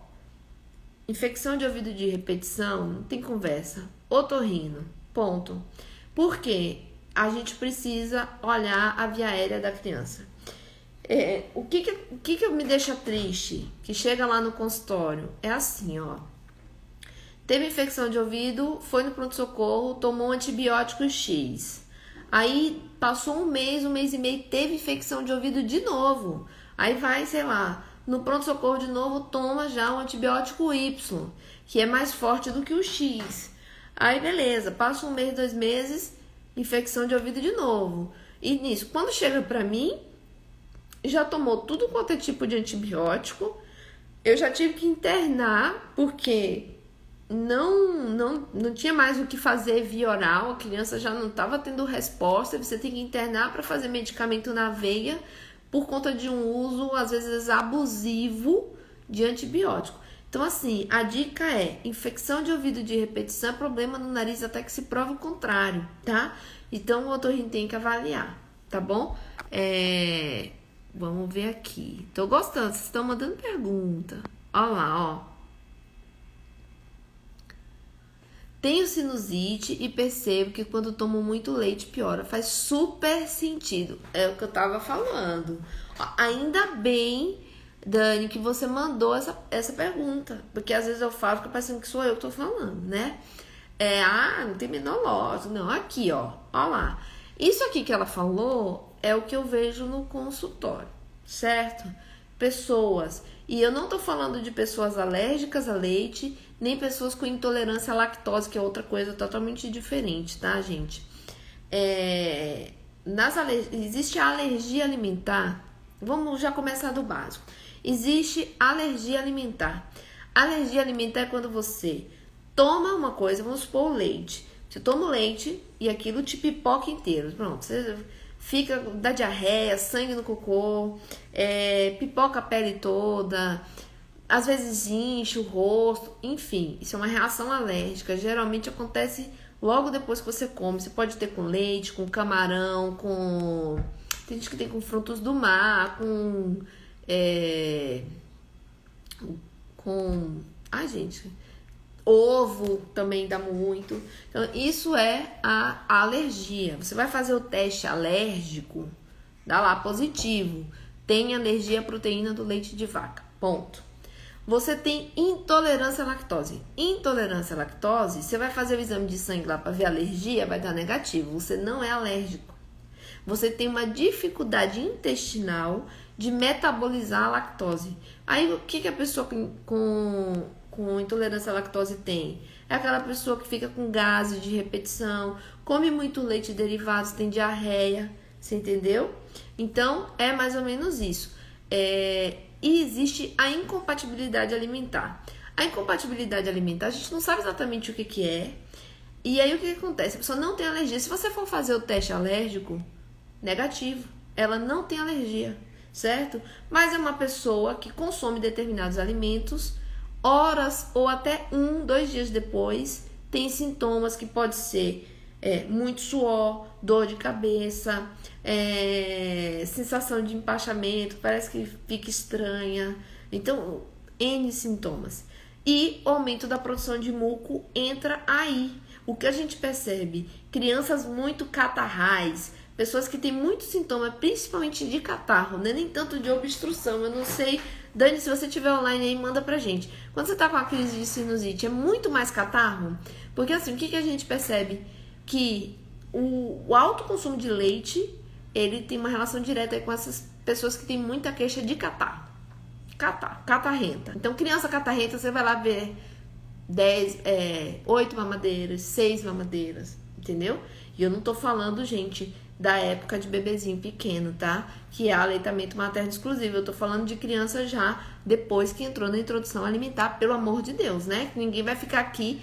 infecção de ouvido de repetição, não tem conversa. Otorrino, ponto. Por quê? A gente precisa olhar a via aérea da criança. O que me deixa triste? Que chega lá no consultório, é assim, ó. Teve infecção de ouvido, foi no pronto-socorro, tomou um antibiótico X. Aí passou um mês e meio, teve infecção de ouvido de novo. Aí vai, sei lá, no pronto-socorro de novo, toma já um antibiótico Y, que é mais forte do que o X. Aí beleza, passa um mês, 2 meses, infecção de ouvido de novo. E nisso, quando chega pra mim, já tomou tudo quanto é tipo de antibiótico. Eu já tive que internar, porque não tinha mais o que fazer via oral, a criança já não estava tendo resposta, você tem que internar para fazer medicamento na veia por conta de um uso, às vezes, abusivo de antibiótico. Então, assim, a dica é, infecção de ouvido de repetição é problema no nariz até que se prove o contrário, tá? Então, o otorrino tem que avaliar, tá bom? Vamos ver aqui. Tô gostando, vocês estão mandando pergunta. Olha lá, ó. Tenho sinusite e percebo que quando tomo muito leite piora. Faz super sentido. É o que eu tava falando. Ainda bem, Dani, que você mandou essa pergunta. Porque às vezes eu falo, fica parecendo que sou eu que tô falando, né? Não tem menor lógica. Não, aqui, ó lá. Isso aqui que ela falou é o que eu vejo no consultório, certo? Pessoas, e eu não tô falando de pessoas alérgicas a leite, nem pessoas com intolerância à lactose, que é outra coisa totalmente diferente, tá, gente? Existe a alergia alimentar. Vamos já começar do básico. Existe alergia alimentar. Alergia alimentar é quando você toma uma coisa, vamos supor o leite. Você toma o leite e aquilo te pipoca inteiro. Pronto, você fica, dá diarreia, sangue no cocô, pipoca a pele toda, às vezes incha o rosto, enfim, isso é uma reação alérgica. Geralmente acontece logo depois que você come. Você pode ter com leite, com camarão, tem gente que tem com frutos do mar, ai, gente, ovo também dá muito. Então, isso é a alergia. Você vai fazer o teste alérgico, dá lá positivo. Tem alergia à proteína do leite de vaca. Ponto. Você tem intolerância à lactose. Intolerância à lactose, você vai fazer o exame de sangue lá para ver alergia, vai dar negativo. Você não é alérgico. Você tem uma dificuldade intestinal de metabolizar a lactose. Aí, o que a pessoa com intolerância à lactose tem? É aquela pessoa que fica com gases de repetição, come muito leite e derivados, tem diarreia, você entendeu? Então, é mais ou menos isso. E existe a incompatibilidade alimentar. A incompatibilidade alimentar, a gente não sabe exatamente o que é. E aí, o que acontece? A pessoa não tem alergia. Se você for fazer o teste alérgico, negativo. Ela não tem alergia, certo? Mas é uma pessoa que consome determinados alimentos, horas ou até 2 dias depois, tem sintomas que pode ser muito suor, dor de cabeça, sensação de empachamento, parece que fica estranha. Então, N sintomas. E o aumento da produção de muco entra aí. O que a gente percebe? Crianças muito catarrais, pessoas que têm muitos sintomas, principalmente de catarro, né? Nem tanto de obstrução. Eu não sei, Dani, se você estiver online aí, manda pra gente. Quando você tá com a crise de sinusite, é muito mais catarro? Porque assim, o que a gente percebe? Que o alto consumo de leite, ele tem uma relação direta aí com essas pessoas que têm muita queixa de catarro. Catarrenta. Então, criança catarrenta, você vai lá ver 8 mamadeiras, 6 mamadeiras, entendeu? E eu não tô falando, gente, da época de bebezinho pequeno, tá? Que é aleitamento materno exclusivo. Eu tô falando de criança já depois que entrou na introdução alimentar, pelo amor de Deus, né? Ninguém vai ficar aqui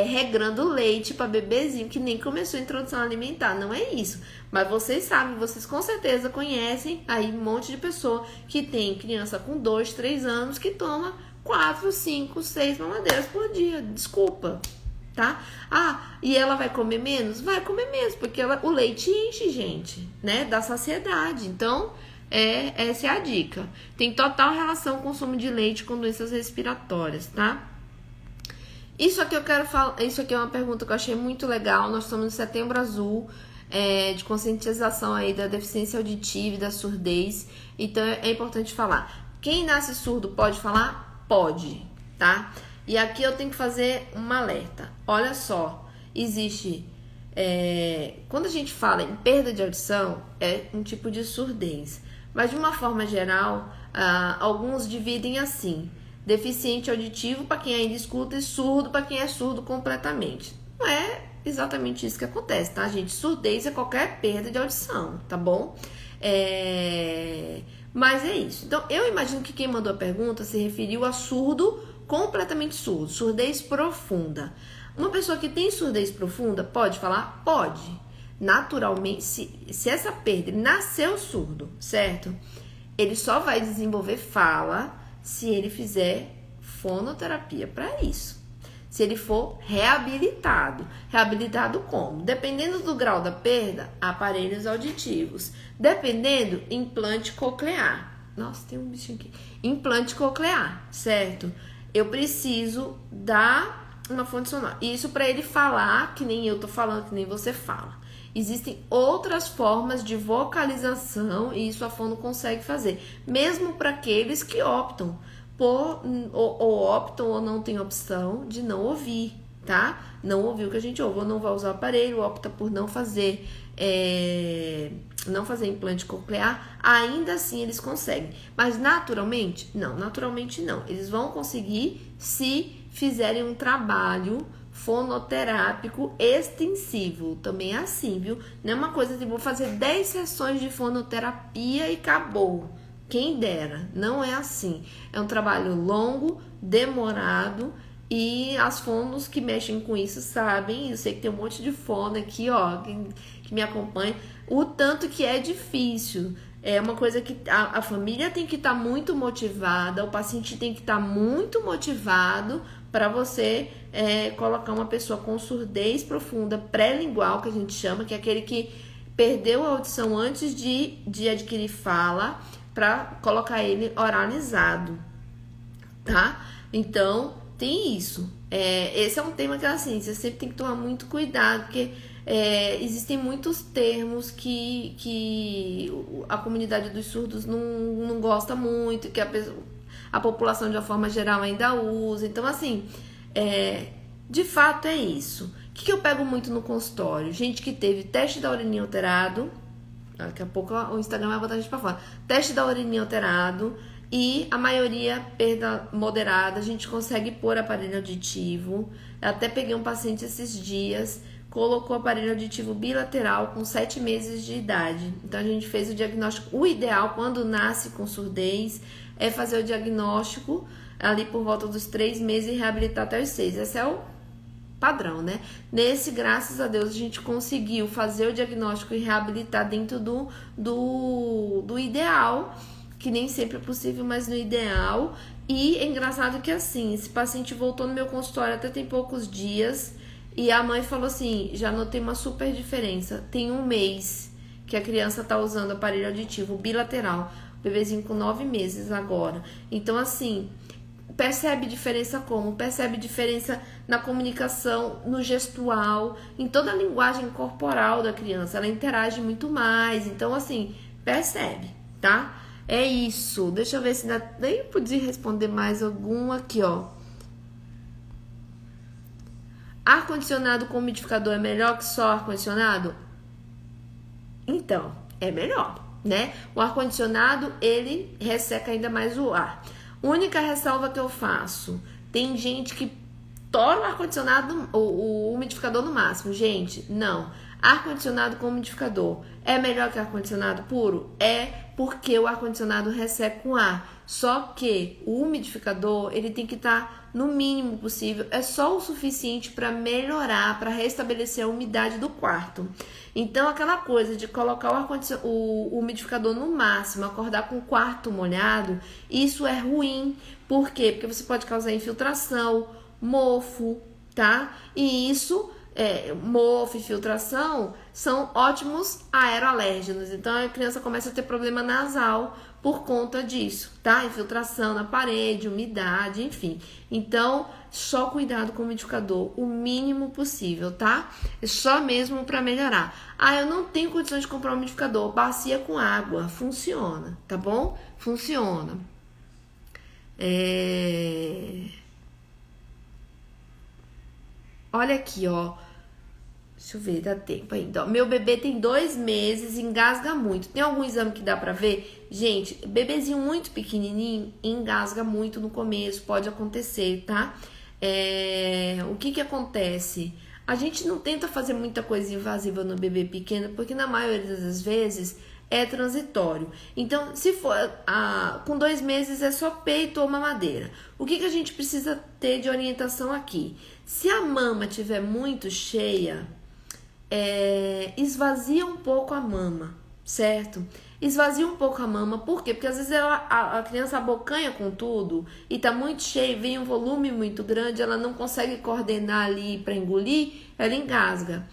regrando leite para bebezinho que nem começou a introdução alimentar. Não é isso. Mas vocês sabem, vocês com certeza conhecem aí um monte de pessoa que tem criança com 2, 3 anos que toma 4, 5, 6 mamadeiras por dia. Desculpa, tá? E ela vai comer menos? Vai comer menos, porque o leite enche, gente, né? Dá saciedade. Então, essa é a dica. Tem total relação com o consumo de leite com doenças respiratórias, tá? Isso aqui eu quero falar. Isso aqui é uma pergunta que eu achei muito legal. Nós estamos no Setembro Azul, de conscientização aí da deficiência auditiva e da surdez. Então, é importante falar. Quem nasce surdo pode falar? Pode, tá? E aqui eu tenho que fazer um alerta. Olha só, existe... quando a gente fala em perda de audição, é um tipo de surdez. Mas, de uma forma geral, alguns dividem assim. Deficiente auditivo para quem ainda escuta e surdo para quem é surdo completamente. Não é exatamente isso que acontece, tá, gente? Surdez é qualquer perda de audição, tá bom? Mas é isso. Então, eu imagino que quem mandou a pergunta se referiu a surdo completamente surdo, surdez profunda. Uma pessoa que tem surdez profunda pode falar? Pode. Naturalmente, se essa perda, ele nasceu surdo, certo? Ele só vai desenvolver fala se ele fizer fonoterapia para isso. Se ele for reabilitado. Reabilitado como? Dependendo do grau da perda, aparelhos auditivos. Dependendo, implante coclear. Nossa, tem um bichinho aqui. Implante coclear, certo? Eu preciso dar uma fonte sonora. Isso para ele falar, que nem eu tô falando, que nem você fala. Existem outras formas de vocalização e isso a fono consegue fazer. Mesmo para aqueles que optam por, ou optam ou não tem opção de não ouvir, tá? Não ouvir o que a gente ouve, ou não vai usar o aparelho, opta por não fazer implante coclear, ainda assim eles conseguem. Mas naturalmente? Não, naturalmente não. Eles vão conseguir se fizerem um trabalho fonoterápico extensivo. Também é assim, viu? Não é uma coisa de vou fazer 10 sessões de fonoterapia e acabou. Quem dera, não é assim. É um trabalho longo, demorado, e as fonos que mexem com isso sabem. Eu sei que tem um monte de fono aqui, ó, que me acompanha, o tanto que é difícil. É uma coisa que a família tem que estar muito motivada, o paciente tem que estar muito motivado para você colocar uma pessoa com surdez profunda, pré-lingual, que a gente chama, que é aquele que perdeu a audição antes de adquirir fala, para colocar ele oralizado, tá? Então, tem isso. Esse é um tema que, assim, você sempre tem que tomar muito cuidado, porque existem muitos termos que a comunidade dos surdos não gosta muito, que a população, de uma forma geral, ainda usa. Então, assim, de fato é isso. O que eu pego muito no consultório? Gente que teve teste da urininha alterado. Daqui a pouco o Instagram vai botar a gente pra fora. Teste da urininha alterado. E a maioria, perda moderada, a gente consegue pôr aparelho auditivo. Eu até peguei um paciente esses dias, colocou aparelho auditivo bilateral com 7 meses de idade. Então a gente fez o diagnóstico. O ideal, quando nasce com surdez, é fazer o diagnóstico ali por volta dos 3 meses e reabilitar até os 6. Esse é o padrão, né? Nesse, graças a Deus, a gente conseguiu fazer o diagnóstico e reabilitar dentro do ideal, que nem sempre é possível, mas no ideal. E é engraçado que, assim, esse paciente voltou no meu consultório até tem poucos dias, e a mãe falou assim, já notei uma super diferença, tem 1 mês que a criança tá usando aparelho auditivo bilateral, bebezinho com 9 meses agora. Então, assim, percebe diferença como? Percebe diferença na comunicação, no gestual, em toda a linguagem corporal da criança. Ela interage muito mais. Então, assim, percebe, tá? É isso. Deixa eu ver se nem podia responder mais algum aqui, ó. Ar-condicionado com umidificador é melhor que só ar-condicionado? Então, é melhor, né? O ar-condicionado, ele resseca ainda mais o ar. Única ressalva que eu faço, tem gente que tora o ar-condicionado, o umidificador no máximo. Gente, não. Ar-condicionado com umidificador é melhor que ar-condicionado puro? É, porque o ar-condicionado resseca com ar. Só que o umidificador, ele tem que estar no mínimo possível. É só o suficiente para melhorar, para restabelecer a umidade do quarto. Então, aquela coisa de colocar o umidificador no máximo, acordar com o quarto molhado, isso é ruim. Por quê? Porque você pode causar infiltração, mofo, tá? E isso, mofo e filtração, são ótimos aeroalérgenos. Então, a criança começa a ter problema nasal por conta disso, tá? Infiltração na parede, umidade, enfim. Então, só cuidado com o umidificador, o mínimo possível, tá? É só mesmo para melhorar. Ah, eu não tenho condições de comprar um umidificador. Bacia com água, funciona, tá bom? Funciona. Olha aqui, ó. Deixa eu ver, dá tempo ainda. Meu bebê tem 2 meses, engasga muito. Tem algum exame que dá pra ver? Gente, bebezinho muito pequenininho engasga muito no começo, pode acontecer, tá? O que acontece? A gente não tenta fazer muita coisa invasiva no bebê pequeno, porque na maioria das vezes é transitório. Então, se for com 2 meses é só peito ou mamadeira. O que a gente precisa ter de orientação aqui? Se a mama estiver muito cheia, esvazia um pouco a mama, certo? Esvazia um pouco a mama, por quê? Porque às vezes a criança abocanha com tudo e tá muito cheia, vem um volume muito grande, ela não consegue coordenar ali para engolir, ela engasga.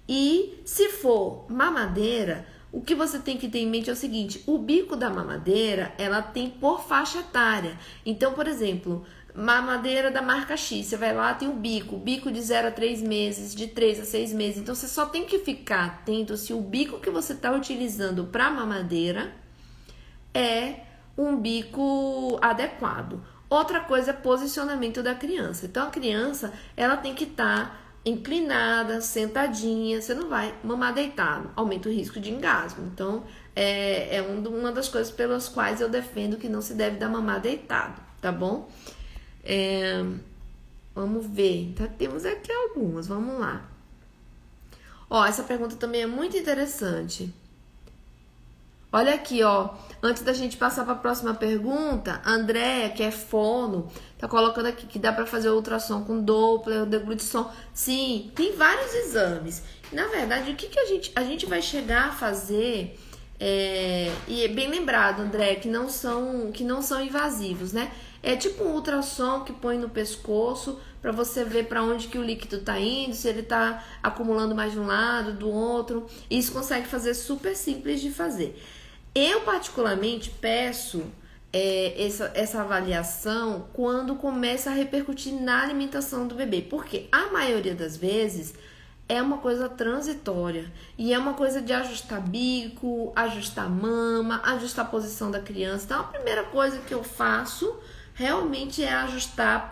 E se for mamadeira, O que você tem que ter em mente é o seguinte, o bico da mamadeira, ela tem por faixa etária. Então, por exemplo, mamadeira da marca X, você vai lá, tem o bico de 0 a 3 meses, de 3 a 6 meses. Então, você só tem que ficar atento se o bico que você está utilizando para mamadeira é um bico adequado. Outra coisa é posicionamento da criança. Então, a criança, ela tem que estar inclinada, sentadinha, você não vai mamar deitado, aumenta o risco de engasgo. Então, uma das coisas pelas quais eu defendo que não se deve dar mamar deitado, tá bom? Vamos ver, temos aqui algumas, vamos lá. Ó, essa pergunta também é muito interessante. Olha aqui, ó, antes da gente passar para a próxima pergunta, a Andréia, que é fono, tá colocando aqui que dá para fazer ultrassom com Doppler, deglutição. Sim, tem vários exames. Na verdade, o que a gente vai chegar a fazer, e é bem lembrado, André, que não são invasivos, né? É tipo um ultrassom que põe no pescoço para você ver para onde que o líquido tá indo, se ele tá acumulando mais de um lado, do outro. Isso consegue fazer super simples de fazer. Eu, particularmente, peço essa avaliação quando começa a repercutir na alimentação do bebê, porque a maioria das vezes é uma coisa transitória e é uma coisa de ajustar bico, ajustar mama, ajustar a posição da criança. Então, a primeira coisa que eu faço realmente é ajustar,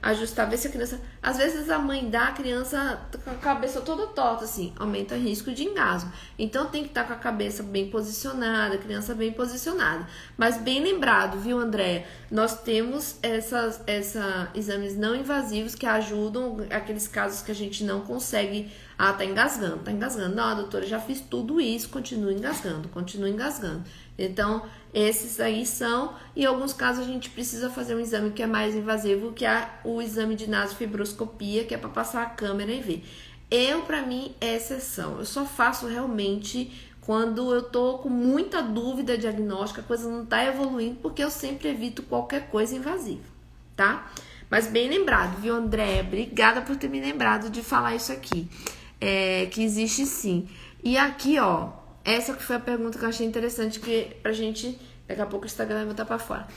ajustar, ver se a criança... Às vezes a mãe dá a criança com a cabeça toda torta, assim, aumenta o risco de engasgo. Então tem que estar com a cabeça bem posicionada, a criança bem posicionada. Mas bem lembrado, viu, Andréia? Nós temos esses exames não invasivos que ajudam aqueles casos que a gente não consegue... Ah, tá engasgando. Não, doutora, já fiz tudo isso, continua engasgando. Então, esses aí são, e em alguns casos a gente precisa fazer um exame que é mais invasivo, que é o exame de nasofibroscopia, que é para passar a câmera e ver. Para mim, é exceção. Eu só faço realmente quando eu tô com muita dúvida diagnóstica, a coisa não tá evoluindo, porque eu sempre evito qualquer coisa invasiva, tá? Mas bem lembrado, viu, André? Obrigada por ter me lembrado de falar isso aqui. Que existe sim. E aqui, ó, essa que foi a pergunta que eu achei interessante, que pra gente, daqui a pouco o Instagram vai botar pra fora.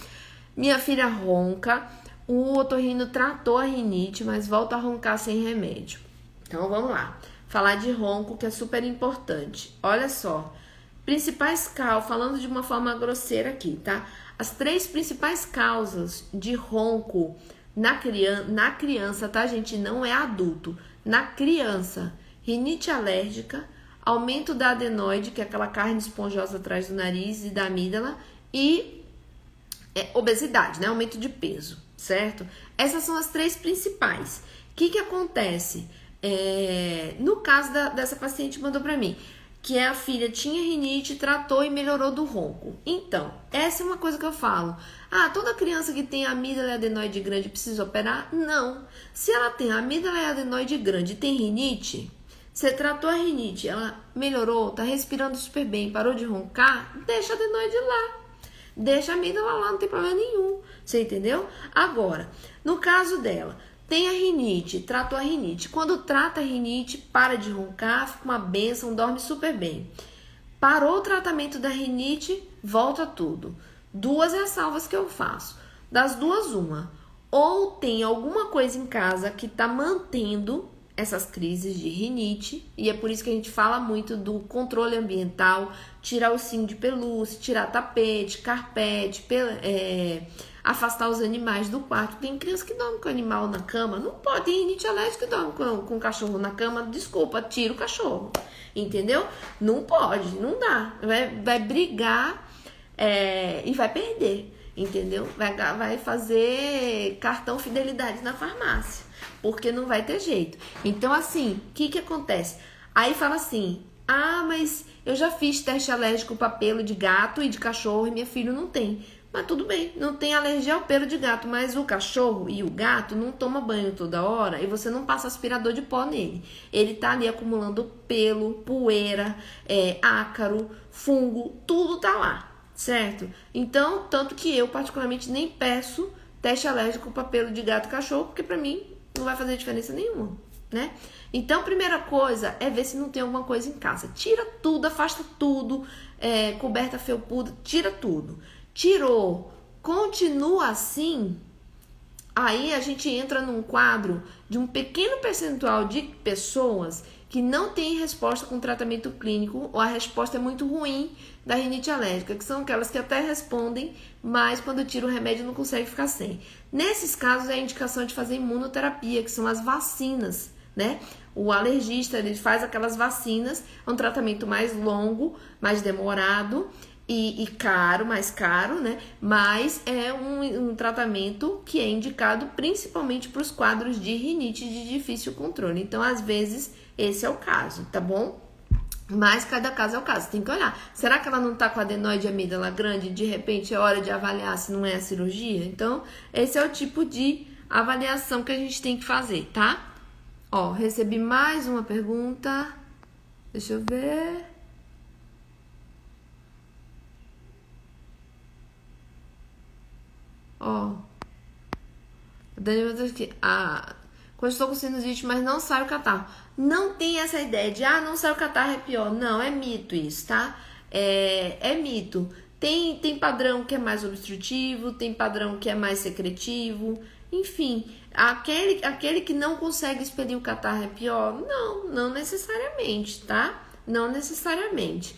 Minha filha ronca, o otorrino tratou a rinite, mas volta a roncar sem remédio. Então, vamos lá. Falar de ronco, que é super importante. Olha só, principais causas, falando de uma forma grosseira aqui, tá? As 3 principais causas de ronco na criança, tá, gente? Não é adulto. Na criança, rinite alérgica, aumento da adenoide, que é aquela carne esponjosa atrás do nariz e da amígdala, e obesidade, né? Aumento de peso, certo? Essas são as 3 principais. O que acontece? No caso dessa paciente mandou pra mim, que a filha tinha rinite, tratou e melhorou do ronco. Então, essa é uma coisa que eu falo. Ah, toda criança que tem amígdala e adenoide grande precisa operar? Não. Se ela tem amígdala e adenoide grande e tem rinite, você tratou a rinite, ela melhorou, tá respirando super bem, parou de roncar, deixa a adenoide lá. Deixa a amígdala lá, não tem problema nenhum. Você entendeu? Agora, no caso dela, tem a rinite, tratou a rinite. Quando trata a rinite, para de roncar, fica uma bênção, dorme super bem. Parou o tratamento da rinite, volta tudo. 2 ressalvas que eu faço. Das 2, uma. Ou tem alguma coisa em casa que tá mantendo essas crises de rinite, e é por isso que a gente fala muito do controle ambiental, tirar o ursinho de pelúcia, tirar tapete, carpete, afastar os animais do quarto. Tem criança que dorme com o animal na cama, não pode, tem rinite alérgica e dorme com o cachorro na cama, desculpa, tira o cachorro, entendeu? Não pode, não dá, vai brigar e vai perder, entendeu? Vai fazer cartão fidelidade na farmácia, porque não vai ter jeito. Então, assim, o que acontece? Aí fala assim, mas eu já fiz teste alérgico para pelo de gato e de cachorro e minha filha não tem. Mas tudo bem, não tem alergia ao pelo de gato, mas o cachorro e o gato não toma banho toda hora e você não passa aspirador de pó nele. Ele tá ali acumulando pelo, poeira, ácaro, fungo, tudo tá lá, certo? Então, tanto que eu particularmente nem peço teste alérgico para pelo de gato e cachorro, porque pra mim não vai fazer diferença nenhuma, né? Então, primeira coisa é ver se não tem alguma coisa em casa. Tira tudo, afasta tudo, coberta felpuda, tira tudo. Tirou, continua assim, aí a gente entra num quadro de um pequeno percentual de pessoas que não tem resposta com tratamento clínico ou a resposta é muito ruim da rinite alérgica, que são aquelas que até respondem, mas quando tira o remédio não consegue ficar sem. Nesses casos é a indicação de fazer imunoterapia, que são as vacinas, né? O alergista, ele faz aquelas vacinas, é um tratamento mais longo, mais demorado e caro, mais caro, né? Mas é um tratamento que é indicado principalmente para os quadros de rinite de difícil controle. Então, às vezes, esse é o caso, tá bom? Mas cada caso é o caso, tem que olhar. Será que ela não tá com adenoide amígdala grande? De repente é hora de avaliar se não é a cirurgia? Então, esse é o tipo de avaliação que a gente tem que fazer, tá? Ó, recebi mais uma pergunta. Deixa eu ver. Ó. Dani, aqui. Quando estou com sinusite, mas não sai o catarro. Não tem essa ideia de, não sai o catarro é pior. Não, é mito isso, tá? É mito. Tem padrão que é mais obstrutivo, tem padrão que é mais secretivo. Enfim, aquele que não consegue expelir o catarro é pior? Não necessariamente, tá? Não necessariamente.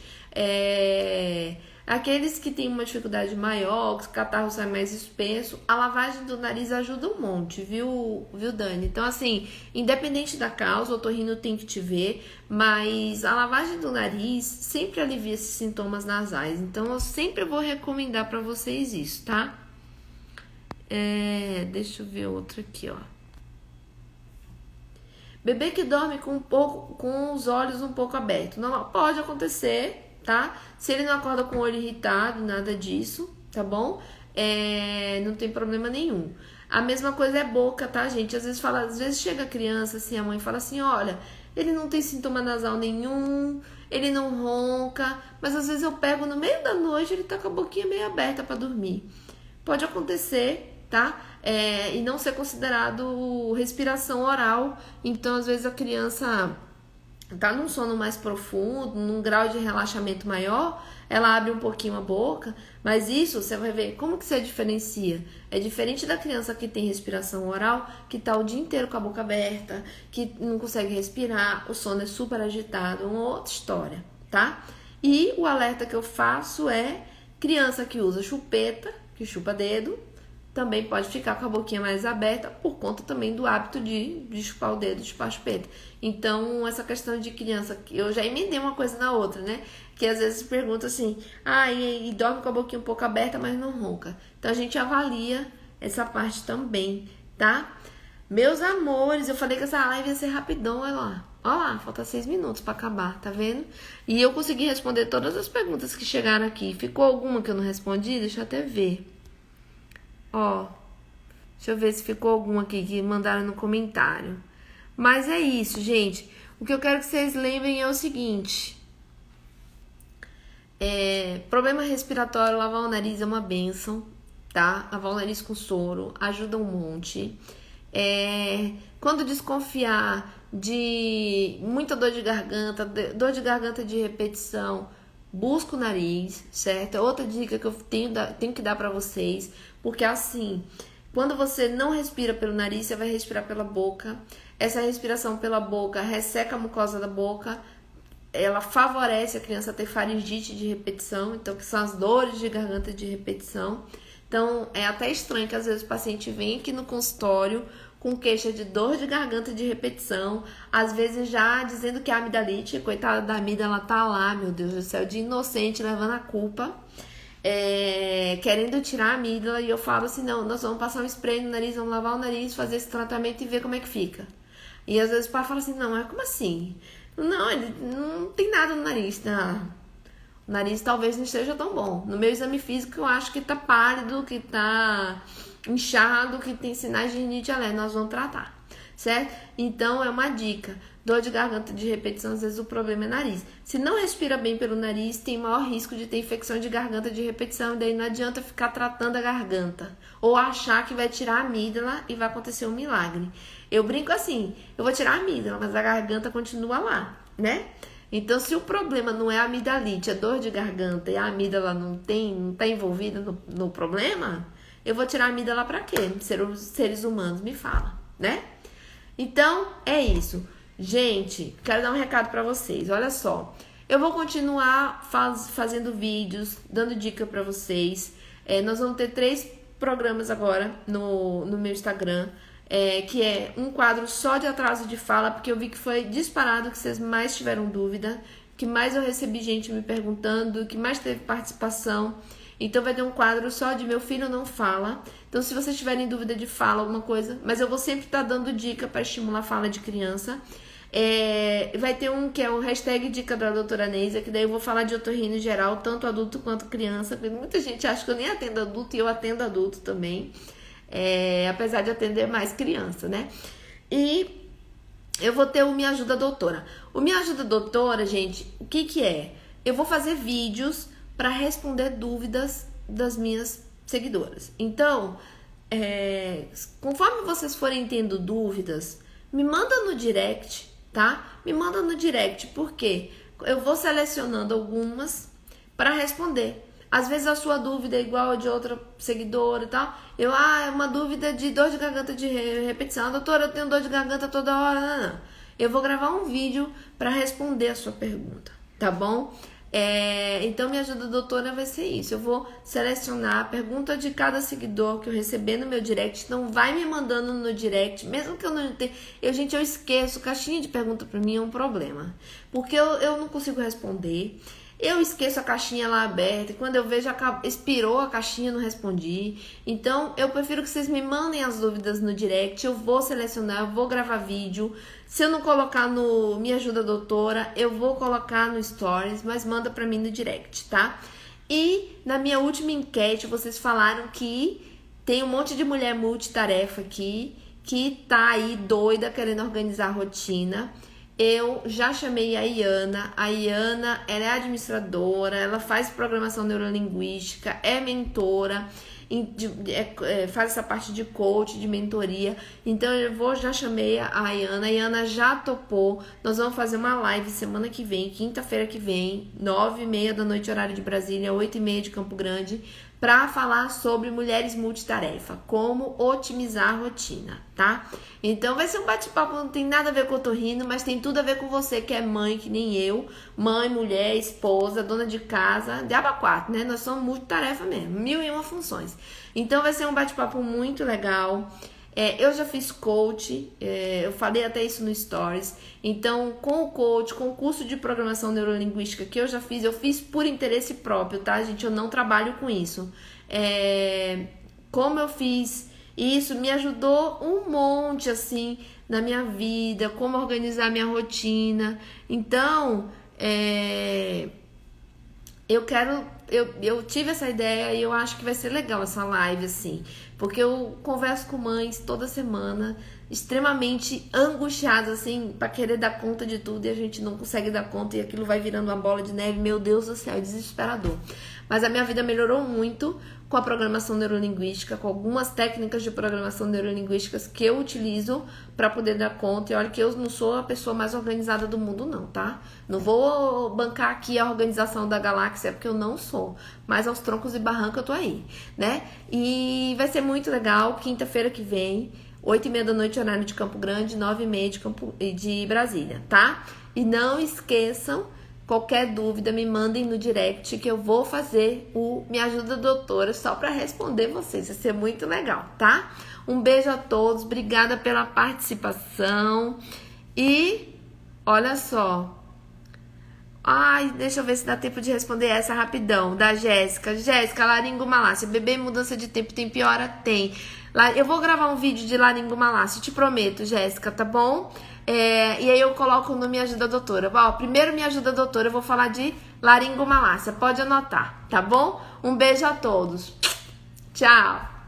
Aqueles que têm uma dificuldade maior, que o catarro sai mais espesso, a lavagem do nariz ajuda um monte, viu, Dani? Então, assim, independente da causa, o otorrino tem que te ver, mas a lavagem do nariz sempre alivia esses sintomas nasais. Então, eu sempre vou recomendar pra vocês isso, tá? Deixa eu ver outro aqui, ó. Bebê que dorme com os olhos um pouco abertos. Não, pode acontecer, tá? Se ele não acorda com o olho irritado, nada disso, tá bom? Não tem problema nenhum. A mesma coisa é boca, tá, gente? Às vezes chega a criança, assim, a mãe fala assim, olha, ele não tem sintoma nasal nenhum, ele não ronca, mas às vezes eu pego no meio da noite, ele tá com a boquinha meio aberta pra dormir. Pode acontecer, tá? E não ser considerado respiração oral. Então, às vezes, a criança tá num sono mais profundo, num grau de relaxamento maior, ela abre um pouquinho a boca, mas isso você vai ver como que você diferencia. É diferente da criança que tem respiração oral, que tá o dia inteiro com a boca aberta, que não consegue respirar, o sono é super agitado, uma outra história, tá? E o alerta que eu faço é criança que usa chupeta, que chupa dedo, também pode ficar com a boquinha mais aberta por conta também do hábito de chupar o dedo, de chupar a chupeta. Então, essa questão de criança, eu já emendei uma coisa na outra, né? Que às vezes pergunta assim, e dorme com a boquinha um pouco aberta, mas não ronca. Então, a gente avalia essa parte também, tá? Meus amores, eu falei que essa live ia ser rapidão, olha lá, falta 6 minutos pra acabar, tá vendo? E eu consegui responder todas as perguntas que chegaram aqui. Ficou alguma que eu não respondi? Deixa eu até ver. Deixa eu ver se ficou alguma aqui que mandaram no comentário. Mas é isso, gente. O que eu quero que vocês lembrem é o seguinte. Problema respiratório, lavar o nariz é uma bênção, tá? Lavar o nariz com soro ajuda um monte. Quando desconfiar de muita dor de garganta de repetição, busca o nariz, certo? É outra dica que eu tenho que dar pra vocês, porque assim, quando você não respira pelo nariz, você vai respirar pela boca. Essa respiração pela boca resseca a mucosa da boca, ela favorece a criança a ter faringite de repetição, então que são as dores de garganta de repetição. Então, é até estranho que às vezes o paciente vem aqui no consultório com queixa de dor de garganta de repetição, às vezes já dizendo que é amidalite, coitada da amígdala tá lá, meu Deus do céu, de inocente, levando a culpa, querendo tirar a amígdala, e eu falo assim, não, nós vamos passar um spray no nariz, vamos lavar o nariz, fazer esse tratamento e ver como é que fica. E às vezes o pai fala assim, não, mas como assim? Não, ele não tem nada no nariz, tá? O nariz talvez não esteja tão bom. No meu exame físico eu acho que tá pálido, que tá inchado, que tem sinais de rinite alérgica, nós vamos tratar. certo? Então é uma dica. Dor de garganta de repetição, às vezes o problema é nariz. Se não respira bem pelo nariz, tem maior risco de ter infecção de garganta de repetição. E daí não adianta ficar tratando a garganta. Ou achar que vai tirar a amígdala e vai acontecer um milagre. Eu brinco assim, eu vou tirar a amígdala, mas a garganta continua lá, né? Então, se o problema não é a amidalite, é dor de garganta e a amígdala não tá envolvida no problema, eu vou tirar a amígdala pra quê? Seres humanos, me fala, né? Então, é isso. Gente, quero dar um recado pra vocês. Olha só, eu vou continuar fazendo vídeos, dando dica pra vocês. Nós vamos ter 3 programas agora no meu Instagram. Que é um quadro só de atraso de fala, porque eu vi que foi disparado que vocês mais tiveram dúvida, que mais eu recebi gente me perguntando, que mais teve participação. Então vai ter um quadro só de meu filho não fala. Então se vocês tiverem dúvida de fala, alguma coisa, mas eu vou sempre estar dando dica para estimular a fala de criança. Vai ter um que é o hashtag dica da doutora Neisa, que daí eu vou falar de otorrino em geral, tanto adulto quanto criança, porque muita gente acha que eu nem atendo adulto e eu atendo adulto também. Apesar de atender mais criança, né? E eu vou ter o Me Ajuda Doutora. O Me Ajuda Doutora, gente, o que é? Eu vou fazer vídeos para responder dúvidas das minhas seguidoras. Então, conforme vocês forem tendo dúvidas, me manda no direct, tá? Me manda no direct, porque eu vou selecionando algumas para responder. Às vezes a sua dúvida é igual a de outra seguidora e tal. É uma dúvida de dor de garganta de repetição. Doutora, eu tenho dor de garganta toda hora. Não. Eu vou gravar um vídeo para responder a sua pergunta, tá bom? Então, Me Ajuda Doutora vai ser isso. Eu vou selecionar a pergunta de cada seguidor que eu receber no meu direct. Então, vai me mandando no direct, mesmo que eu não tenha. Gente, eu esqueço. Caixinha de pergunta para mim é um problema, porque eu não consigo responder. Eu esqueço a caixinha lá aberta e quando eu vejo, expirou a caixinha, não respondi. Então, eu prefiro que vocês me mandem as dúvidas no direct, eu vou selecionar, eu vou gravar vídeo. Se eu não colocar no Me Ajuda Doutora, eu vou colocar no Stories, mas manda pra mim no direct, tá? E na minha última enquete, vocês falaram que tem um monte de mulher multitarefa aqui, que tá aí doida querendo organizar a rotina. Eu já chamei a Iana, ela é administradora, ela faz programação neurolinguística, é mentora, faz essa parte de coach, de mentoria. Então já chamei a Iana já topou. Nós vamos fazer uma live semana que vem, quinta-feira que vem, 9h30 da noite, horário de Brasília, 8h30 de Campo Grande, para falar sobre mulheres multitarefa, como otimizar a rotina, tá? Então vai ser um bate-papo, não tem nada a ver com otorrino, mas tem tudo a ver com você que é mãe, que nem eu, mãe, mulher, esposa, dona de casa, diabo a quatro, né? Nós somos multitarefa mesmo, 1001 funções. Então vai ser um bate-papo muito legal. Eu já fiz coach, eu falei até isso no Stories. Então, com o coach, com o curso de programação neurolinguística que eu fiz por interesse próprio, tá, gente? Eu não trabalho com isso. Como eu fiz isso, me ajudou um monte, assim, na minha vida, como organizar minha rotina. Então, eu tive essa ideia e eu acho que vai ser legal essa live, assim, porque eu converso com mães toda semana, extremamente angustiadas, assim, pra querer dar conta de tudo e a gente não consegue dar conta e aquilo vai virando uma bola de neve. Meu Deus do céu, é desesperador. Mas a minha vida melhorou muito com a programação neurolinguística, com algumas técnicas de programação neurolinguísticas que eu utilizo para poder dar conta. E olha que eu não sou a pessoa mais organizada do mundo, não, tá? Não vou bancar aqui a organização da galáxia, porque eu não sou. Mas aos troncos e barrancos eu tô aí, né? E vai ser muito legal, quinta-feira que vem, 8h30 da noite, horário de Campo Grande, 9h30 de Brasília, tá? E não esqueçam, qualquer dúvida, me mandem no direct que eu vou fazer o Me Ajuda Doutora só para responder vocês. Vai ser muito legal, tá? Um beijo a todos, obrigada pela participação. E olha só. Ai, deixa eu ver se dá tempo de responder essa rapidão. Da Jéssica. Jéssica, laringomalácia. Bebê em mudança de tempo tem piora? Tem. Eu vou gravar um vídeo de laringomalácia, te prometo, Jéssica, tá bom? E aí eu coloco no Me Ajuda Doutora. Ó, primeiro Me Ajuda Doutora, eu vou falar de laringomalácia. Pode anotar, tá bom? Um beijo a todos. Tchau.